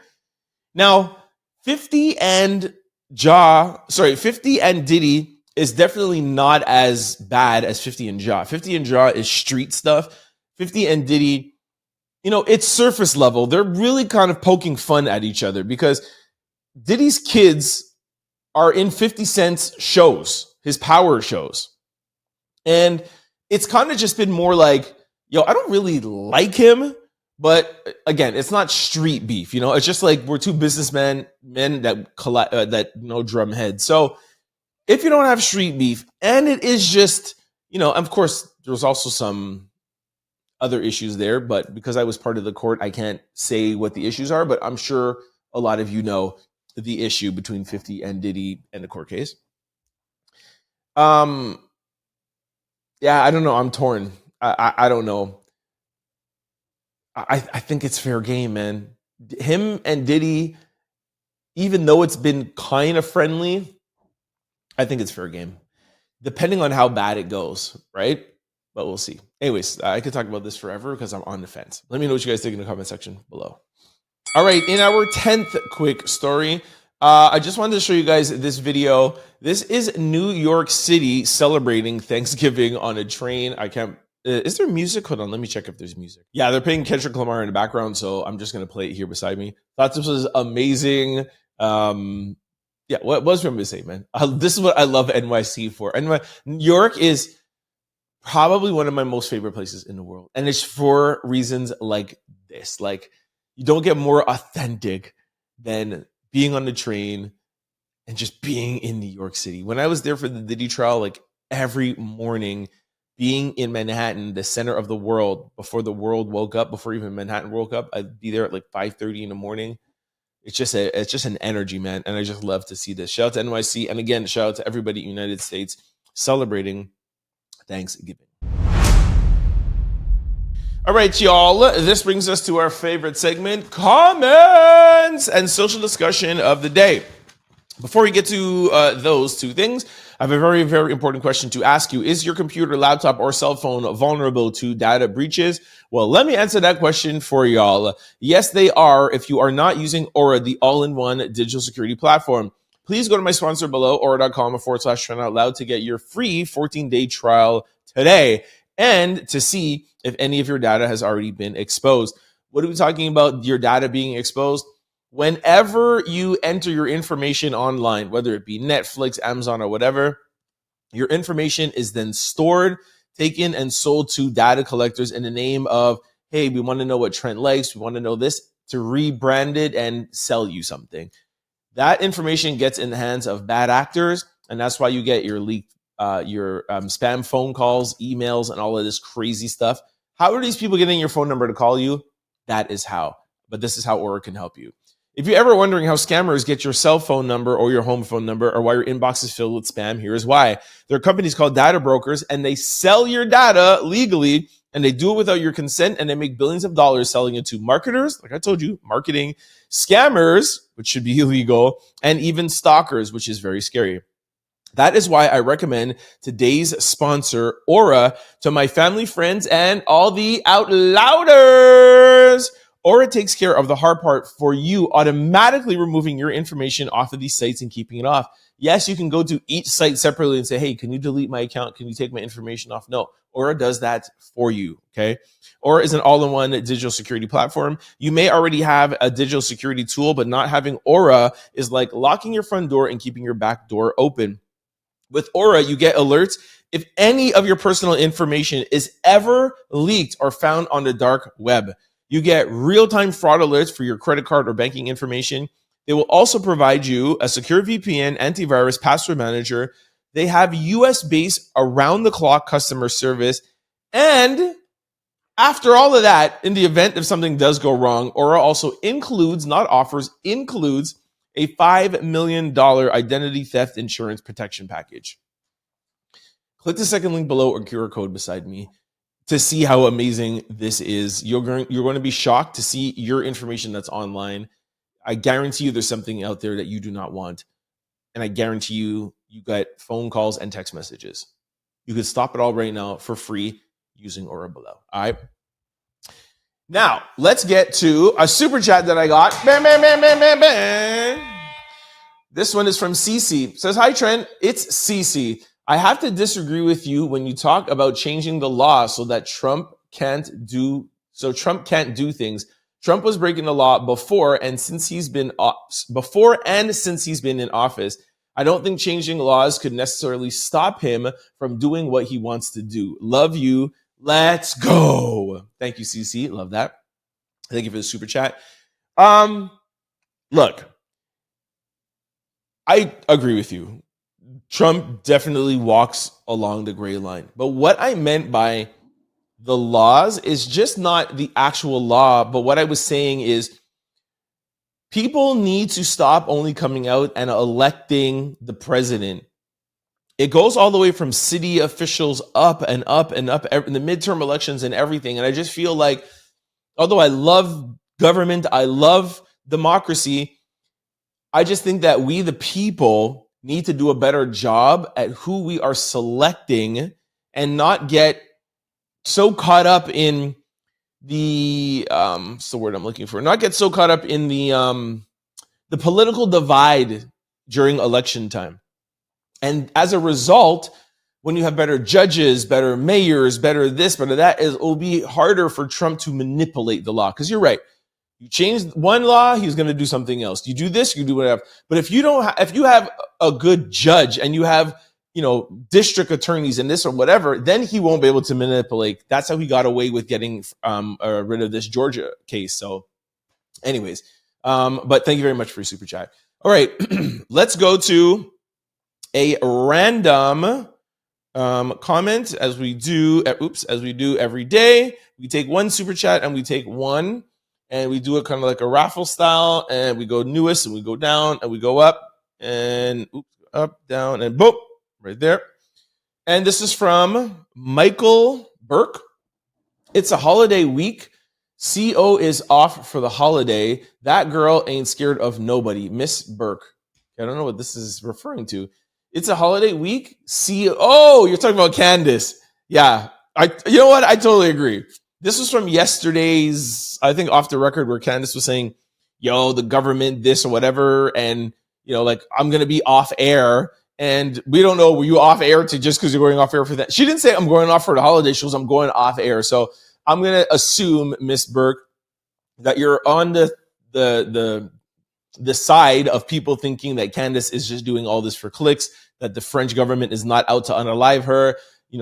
S1: Now, 50 and 50 and Diddy is definitely not as bad as 50 and Ja. 50 and Ja is street stuff. 50 and Diddy, it's surface level. They're really kind of poking fun at each other because Diddy's kids are in 50 Cent's shows, his power shows. And it's kind of just been more like, yo, I don't really like him. But again, it's not street beef. It's just like we're two businessmen that drum heads. So if you don't have street beef, and it is just, of course, there's also some other issues there, but because I was part of the court, I can't say what the issues are, but I'm sure a lot of you know the issue between 50 and Diddy and the court case. Yeah, I don't know. I'm torn. I don't know. I think it's fair game, man. Him and Diddy, even though it's been kind of friendly, I think it's fair game, depending on how bad it goes, right? But we'll see. Anyways, I could talk about this forever because I'm on the fence. Let me know what you guys think in the comment section below. All right, in our 10th quick story, I just wanted to show you guys this video. This is New York City celebrating Thanksgiving on a train. Is there music? Hold on, let me check if there's music. Yeah, they're playing Kendrick Lamar in the background, so I'm just going to play it here beside me. Thought this was amazing. Yeah, what was I going to say, man? This is what I love NYC for. New York is probably one of my most favorite places in the world. And it's for reasons like this. Like, you don't get more authentic than being on the train and just being in New York City. When I was there for the Diddy trial, like every morning, being in Manhattan, the center of the world, before the world woke up, before even Manhattan woke up, I'd be there at like 5:30 in the morning. It's just an energy, man. And I just love to see this. Shout out to NYC. And again, shout out to everybody in the United States celebrating Thanksgiving. All right, y'all. This brings us to our favorite segment, comments and social discussion of the day. Before we get to those two things, I have a very, very important question to ask you. Is your computer, laptop, or cell phone vulnerable to data breaches? Well, let me answer that question for y'all. Yes, they are. If you are not using Aura, the all-in-one digital security platform, please go to my sponsor below, aura.com/trend-out-loud to get your free 14-day trial today and to see if any of your data has already been exposed. What are we talking about? Your data being exposed? Whenever you enter your information online, whether it be Netflix, Amazon, or whatever, your information is then stored, taken, and sold to data collectors in the name of, hey, we want to know what Trent likes, we want to know this, to rebrand it and sell you something. That information gets in the hands of bad actors, and that's why you get your leaked, spam phone calls, emails, and all of this crazy stuff. How are these people getting your phone number to call you? That is how. But this is how Aura can help you. If you're ever wondering how scammers get your cell phone number or your home phone number, or why your inbox is filled with spam, here's why. There are companies called data brokers, and they sell your data legally, and they do it without your consent, and they make billions of dollars selling it to marketers, like I told you, marketing, scammers, which should be illegal, and even stalkers, which is very scary. That is why I recommend today's sponsor, Aura, to my family, friends, and all the out louders. Aura takes care of the hard part for you, automatically removing your information off of these sites and keeping it off. Yes, you can go to each site separately and say, hey, can you delete my account? Can you take my information off? No, Aura does that for you, okay? Aura is an all-in-one digital security platform. You may already have a digital security tool, but not having Aura is like locking your front door and keeping your back door open. With Aura, you get alerts if any of your personal information is ever leaked or found on the dark web. You get real-time fraud alerts for your credit card or banking information. They will also provide you a secure VPN, antivirus, password manager. They have US-based around-the-clock customer service. And After all of that, in the event if something does go wrong, Aura also includes, not offers, includes a $5 million identity theft insurance protection package. Click the second link below or QR code beside me to see how amazing this is. You're going to be shocked to see your information that's online. I guarantee you there's something out there that you do not want. And I guarantee you get phone calls and text messages. You could stop it all right now for free using Aura below. All right. Now, let's get to a super chat that I got. Bam, bam, bam, bam, bam, bam. This one is from CC. It says, hi, Trent. It's CC. I have to disagree with you when you talk about changing the law so that Trump can't do things. Trump was breaking the law before and since he's been in office. I don't think changing laws could necessarily stop him from doing what he wants to do. Love you. Let's go. Thank you, CC. Love that. Thank you for the super chat. Look, I agree with you. Trump definitely walks along the gray line. But what I meant by the laws is just not the actual law. But what I was saying is people need to stop only coming out and electing the president. It goes all the way from city officials up and up and up in the midterm elections and everything. And I just feel like, although I love government, I love democracy, I just think that we, the people, need to do a better job at who we are selecting and not get so caught up in the what's the word I'm looking for? Not get so caught up in the political divide during election time. And as a result, when you have better judges, better mayors, better this, better that, it will be harder for Trump to manipulate the law. Because you're right. You change one law, he's going to do something else. You do this, you do whatever. But if you have a good judge and you have, district attorneys and this or whatever, then he won't be able to manipulate. That's how he got away with getting rid of this Georgia case. So anyways, but thank you very much for your super chat. All right, let's go to a random comment as we do every day. We take one super chat and we take one and we do it kind of like a raffle style, and we go newest and we go down and we go up and up, down, and boom, right there. And this is from Michael Burke. It's a holiday week. CO is off for the holiday. That girl ain't scared of nobody. Miss Burke. I don't know what this is referring to. It's a holiday week. Oh, you're talking about Candace. Yeah. You know what? I totally agree. This was from yesterday's, I think, Off the Record, where Candace was saying, the government, this or whatever. And, I'm going to be off air. And we don't know, were you off air to just because you're going off air for that? She didn't say I'm going off for the holiday. She was, I'm going off air. So I'm going to assume, Miss Burke, that you're on the side of people thinking that Candace is just doing all this for clicks, that the French government is not out to unalive her.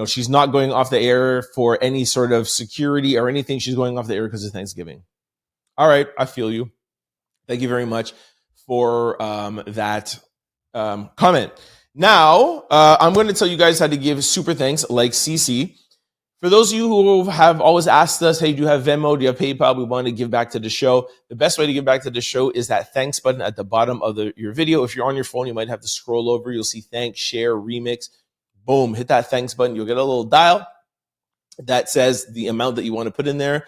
S1: She's not going off the air for any sort of security or anything. She's going off the air because of Thanksgiving. All right. I feel you. Thank you very much for that comment. Now, I'm going to tell you guys how to give super thanks like CC. For those of you who have always asked us, hey, do you have Venmo? Do you have PayPal? We want to give back to the show. The best way to give back to the show is that thanks button at the bottom of your video. If you're on your phone, you might have to scroll over. You'll see thanks, share, remix. Boom, hit that thanks button. You'll get a little dial that says the amount that you want to put in there.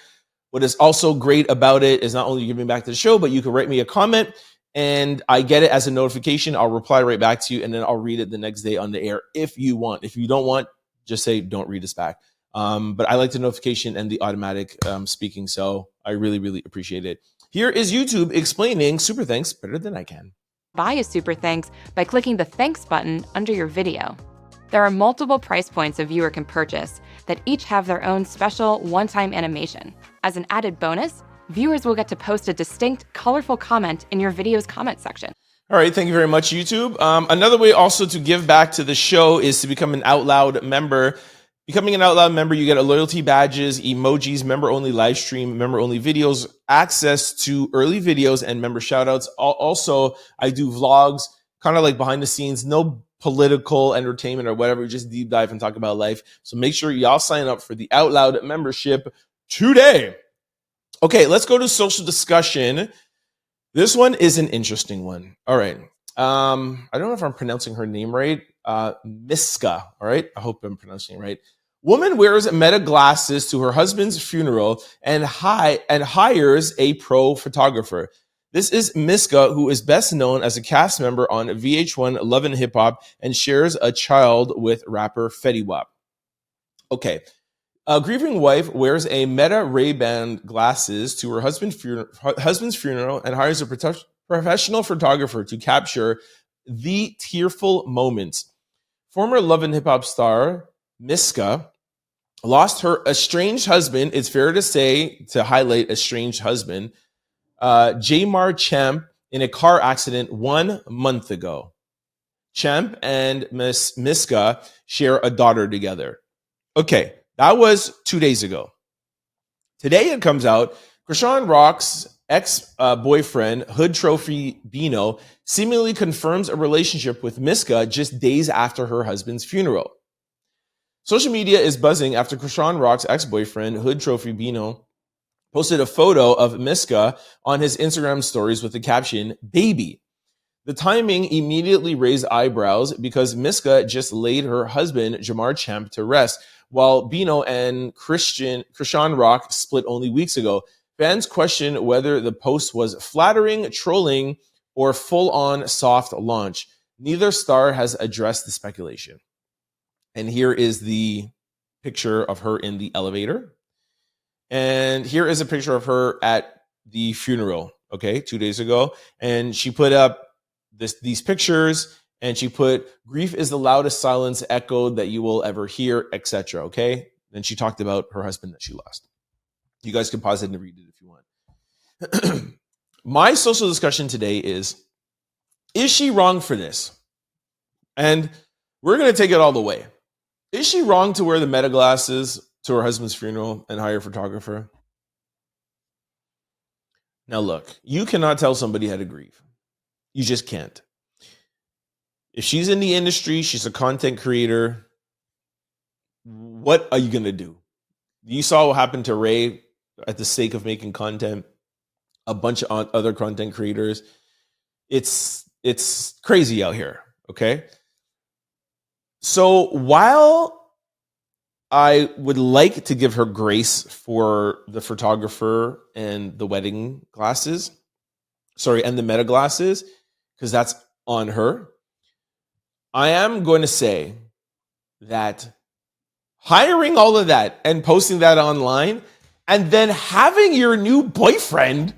S1: What is also great about it is not only giving back to the show, but you can write me a comment and I get it as a notification. I'll reply right back to you and then I'll read it the next day on the air if you want. If you don't want, just say don't read us back. But I like the notification and the automatic speaking, so I really, really appreciate it. Here is YouTube explaining super thanks better than I can.
S6: Buy a super thanks by clicking the thanks button under your video. There are multiple price points a viewer can purchase that each have their own special one-time animation. As an added bonus, viewers will get to post a distinct, colorful comment in your video's comment section.
S1: All right, thank you very much, YouTube. Another way also to give back to the show is to become an Out Loud member. Becoming an Out Loud member, you get loyalty badges, emojis, member-only live stream, member-only videos, access to early videos, and member shoutouts. Also, I do vlogs, kind of like behind the scenes, no political entertainment or whatever, just deep dive and talk about life. So make sure y'all sign up for the Out Loud membership today. Okay, let's go to social discussion. This one is an interesting one. All right. I don't know if I'm pronouncing her name right. Miska. All right. I hope I'm pronouncing it right. Woman wears Meta glasses to her husband's funeral and hires a pro photographer. This is Miska, who is best known as a cast member on VH1 Love and Hip Hop and shares a child with rapper Fetty Wap. Okay. A grieving wife wears a Meta Ray-Ban glasses to her husband's funeral and hires a professional photographer to capture the tearful moments. Former Love and Hip Hop star Miska lost her estranged husband. It's fair to say, to highlight estranged husband, Jamar Champ, in a car accident 1 month ago. Champ and Miss Miska share a daughter together. Okay, that was 2 days ago. Today it comes out, Chrisean Rock's ex-boyfriend, Hood Trophy Bino, seemingly confirms a relationship with Miska just days after her husband's funeral. Social media is buzzing after Chrisean Rock's ex-boyfriend, Hood Trophy Bino, posted a photo of Miska on his Instagram stories with the caption, "Baby." The timing immediately raised eyebrows because Miska just laid her husband, Jamar Champ, to rest, while Bino and Chrisean Rock split only weeks ago. Fans question whether the post was flattering, trolling, or full-on soft launch. Neither star has addressed the speculation. And here is the picture of her in the elevator. And here is a picture of her at the funeral, 2 days ago. And she put up these pictures, and she put, "Grief is the loudest silence echoed that you will ever hear," etc. Okay? And she talked about her husband that she lost. You guys can pause it and read it if you want. My social discussion today is she wrong for this? And we're going to take it all the way. Is she wrong to wear the Meta glasses to her husband's funeral and hire a photographer? Now look, you cannot tell somebody how to grieve. You just can't. If she's in the industry, she's a content creator, what are you going to do? You saw what happened to Ray at the sake of making content, a bunch of other content creators. It's crazy out here, okay? So while I would like to give her grace for the photographer and the wedding glasses, and the Meta glasses, because that's on her, I am going to say that hiring all of that and posting that online and then having your new boyfriend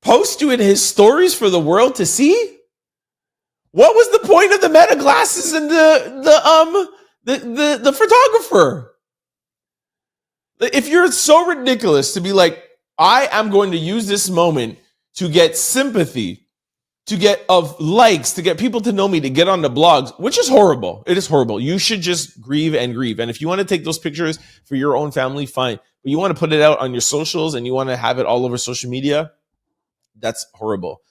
S1: post you in his stories for the world to see, what was the point of the Meta glasses and the photographer? If you're so ridiculous to be like, I am going to use this moment to get sympathy, to get likes, to get people to know me, to get on the blogs, which is horrible. It is horrible. You should just grieve and grieve. And if you want to take those pictures for your own family, fine. But you want to put it out on your socials and you want to have it all over social media, that's horrible.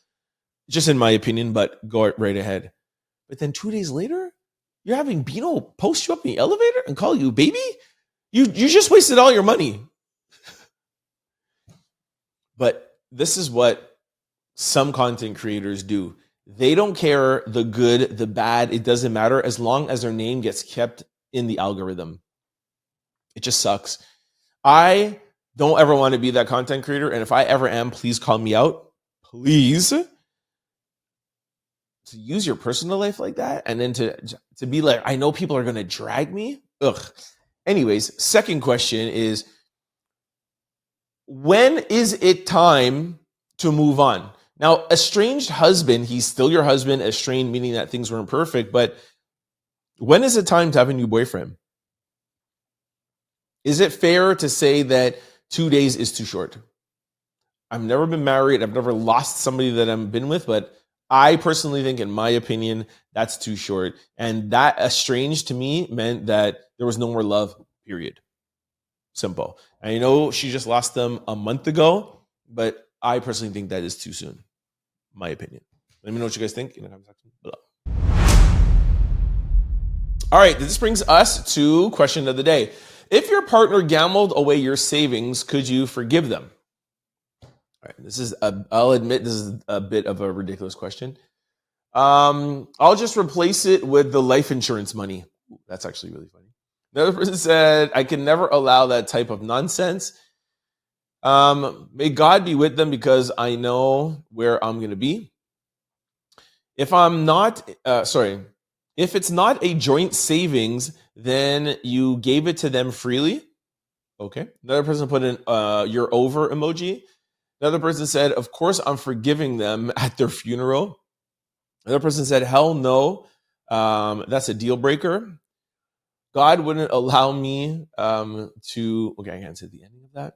S1: Just in my opinion, but go right ahead. But then 2 days later, you're having Bino post you up in the elevator and call you baby? You just wasted all your money. But this is what some content creators do. They don't care the good, the bad. It doesn't matter as long as their name gets kept in the algorithm. It just sucks. I don't ever want to be that content creator. And if I ever am, please call me out. Please. To use your personal life like that and then to be like, I know people are going to drag me. Ugh. Anyways, second question is, when is it time to move on? Now, estranged husband, he's still your husband, estranged meaning that things weren't perfect, but when is it time to have a new boyfriend? Is it fair to say that 2 days is too short? I've never been married. I've never lost somebody that I've been with, but I personally think, in my opinion, that's too short. And that estranged to me meant that there was no more love, period. Simple. I know she just lost them a month ago, but I personally think that is too soon. My opinion. Let me know what you guys think in the comment section below. All right, this brings us to question of the day. If your partner gambled away your savings, could you forgive them? All right, I'll admit this is a bit of a ridiculous question. I'll just replace it with the life insurance money. That's actually really funny. Another person said, I can never allow that type of nonsense. May God be with them because I know where I'm going to be. If it's not a joint savings, then you gave it to them freely. Okay. Another person put in you're over emoji. Another person said, of course, I'm forgiving them at their funeral. Another person said, hell no. That's a deal breaker. God wouldn't allow me to. Okay, I can't say the ending of that.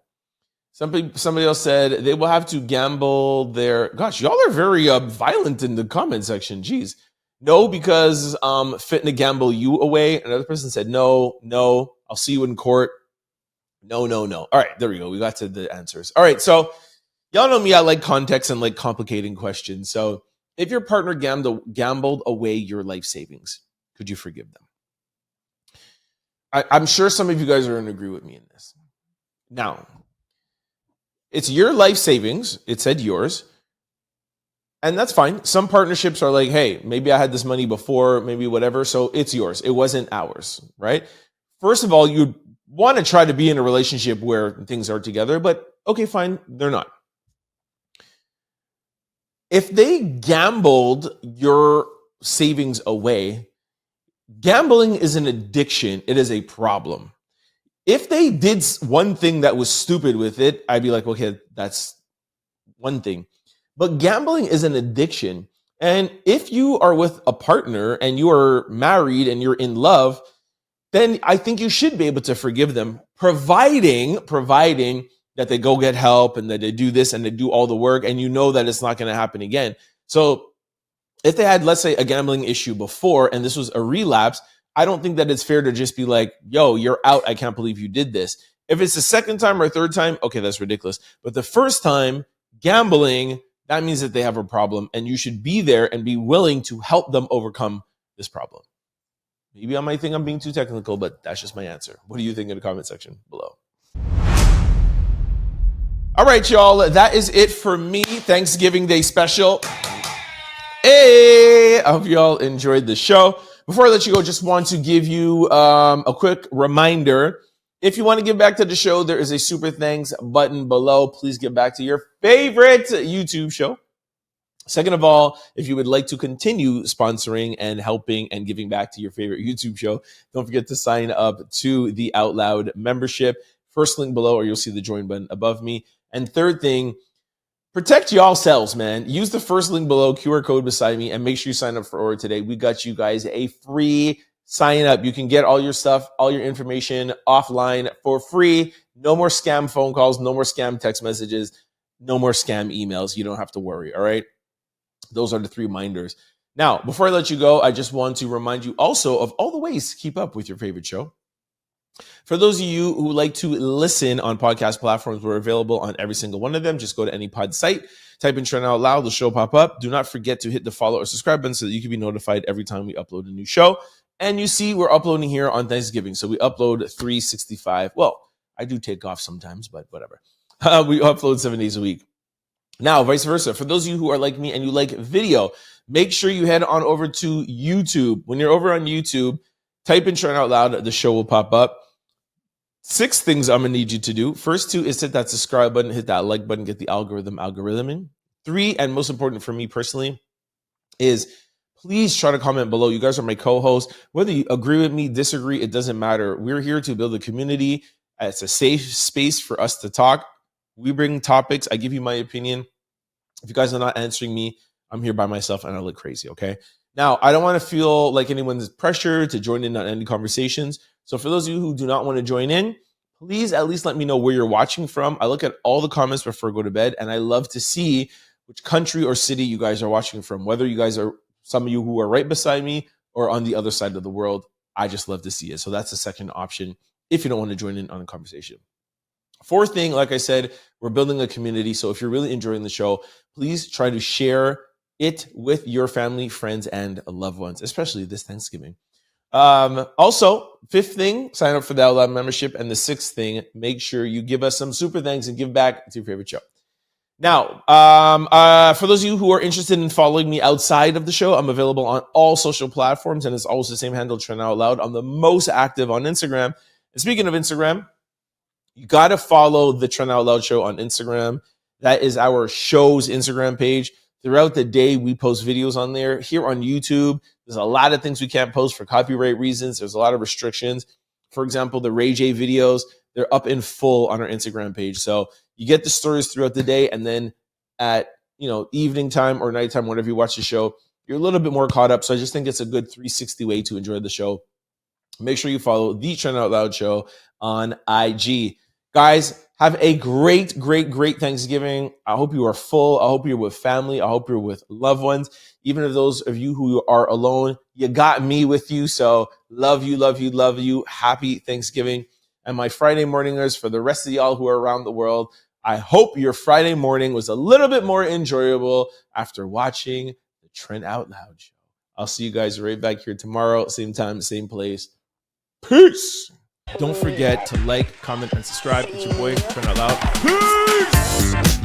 S1: Somebody else said they will have to gamble their. Gosh, y'all are very violent in the comment section. Jeez. No, because fitting to gamble you away. Another person said no. I'll see you in court. No. All right, there we go. We got to the answers. All right, so y'all know me. I like context and like complicating questions. So if your partner gambled away your life savings, could you forgive them? I'm sure some of you guys are going to agree with me in this. Now, it's your life savings. It said yours. And that's fine. Some partnerships are like, hey, maybe I had this money before, maybe whatever. So it's yours. It wasn't ours, right? First of all, you want to try to be in a relationship where things are together, but okay, fine. They're not. If they gambled your savings away, gambling is an addiction. It is a problem. If they did one thing that was stupid with it, I'd be like, okay, that's one thing. But gambling is an addiction. And if you are with a partner and you are married and you're in love, then I think you should be able to forgive them, providing that they go get help and that they do this and they do all the work and you know that it's not going to happen again. So if they had, let's say, a gambling issue before and this was a relapse, I don't think that it's fair to just be like, yo, you're out. I can't believe you did this. If it's the second time or third time, okay, that's ridiculous. But the first time, gambling, that means that they have a problem and you should be there and be willing to help them overcome this problem. Maybe I might think I'm being too technical, but that's just my answer. What do you think in the comment section below? All right, y'all, that is it for me. Thanksgiving Day special. Hey, I hope y'all enjoyed the show. Before I let you go, just want to give you a quick reminder. If you want to give back to the show, there is a super thanks button below. Please give back to your favorite YouTube show. Second of all, if you would like to continue sponsoring and helping and giving back to your favorite YouTube show, don't forget to sign up to the Out Loud membership. First link below, or you'll see the join button above me. And third thing, protect y'all selves, man. Use the first link below, QR code beside me, and make sure you sign up for Aura today. We got you guys a free sign up. You can get all your stuff, all your information offline for free. No more scam phone calls, no more scam text messages, no more scam emails. You don't have to worry, all right? Those are the 3 reminders. Now, before I let you go, I just want to remind you also of all the ways to keep up with your favorite show. For those of you who like to listen on podcast platforms, we're available on every single one of them. Just go to any pod site, type in Trend Out Loud, the show pop up. Do not forget to hit the follow or subscribe button so that you can be notified every time we upload a new show. And you see, we're uploading here on Thanksgiving. So we upload 365. Well, I do take off sometimes, but whatever. We upload 7 days a week. Now, vice versa. For those of you who are like me and you like video, make sure you head on over to YouTube. When you're over on YouTube, type in Trend Out Loud. The show will pop up. 6 things I'm going to need you to do. First 2 is hit that subscribe button, hit that like button, get the algorithming. 3, and most important for me personally, is please try to comment below. You guys are my co-hosts. Whether you agree with me, disagree, it doesn't matter. We're here to build a community. It's a safe space for us to talk. We bring topics. I give you my opinion. If you guys are not answering me, I'm here by myself and I look crazy, okay? Now, I don't want to feel like anyone's pressure to join in on any conversations. So for those of you who do not want to join in, please at least let me know where you're watching from. I look at all the comments before I go to bed, and I love to see which country or city you guys are watching from, whether you guys are some of you who are right beside me or on the other side of the world. I just love to see it. So that's the second option if you don't want to join in on a conversation. 4th thing, like I said, we're building a community. So if you're really enjoying the show, please try to share it with your family, friends, and loved ones, especially this Thanksgiving. Also, fifth thing, sign up for the Out Loud membership. And the sixth thing, make sure you give us some super thanks and give back to your favorite show. Now, for those of you who are interested in following me outside of the show, I'm available on all social platforms, and it's always the same handle, Trend Out Loud. I'm the most active on Instagram. And speaking of Instagram, you got to follow the Trend Out Loud show on Instagram. That is our show's Instagram page. Throughout the day, we post videos on there. Here on YouTube, there's a lot of things we can't post for copyright reasons. There's a lot of restrictions. For example, the Ray J videos, they're up in full on our Instagram page. So you get the stories throughout the day, and then at evening time or nighttime, whenever you watch the show, you're a little bit more caught up. So I just think it's a good 360 way to enjoy the show. Make sure you follow the Trend Out Loud show on IG. Guys, have a great, great, great Thanksgiving. I hope you are full. I hope you're with family. I hope you're with loved ones. Even if those of you who are alone, you got me with you. So love you, love you, love you. Happy Thanksgiving. And my Friday morningers, for the rest of y'all who are around the world, I hope your Friday morning was a little bit more enjoyable after watching the Trend Out Loud show. I'll see you guys right back here tomorrow, same time, same place. Peace. Don't forget to like, comment, and subscribe. It's your boy, Trend Out Loud. Peace.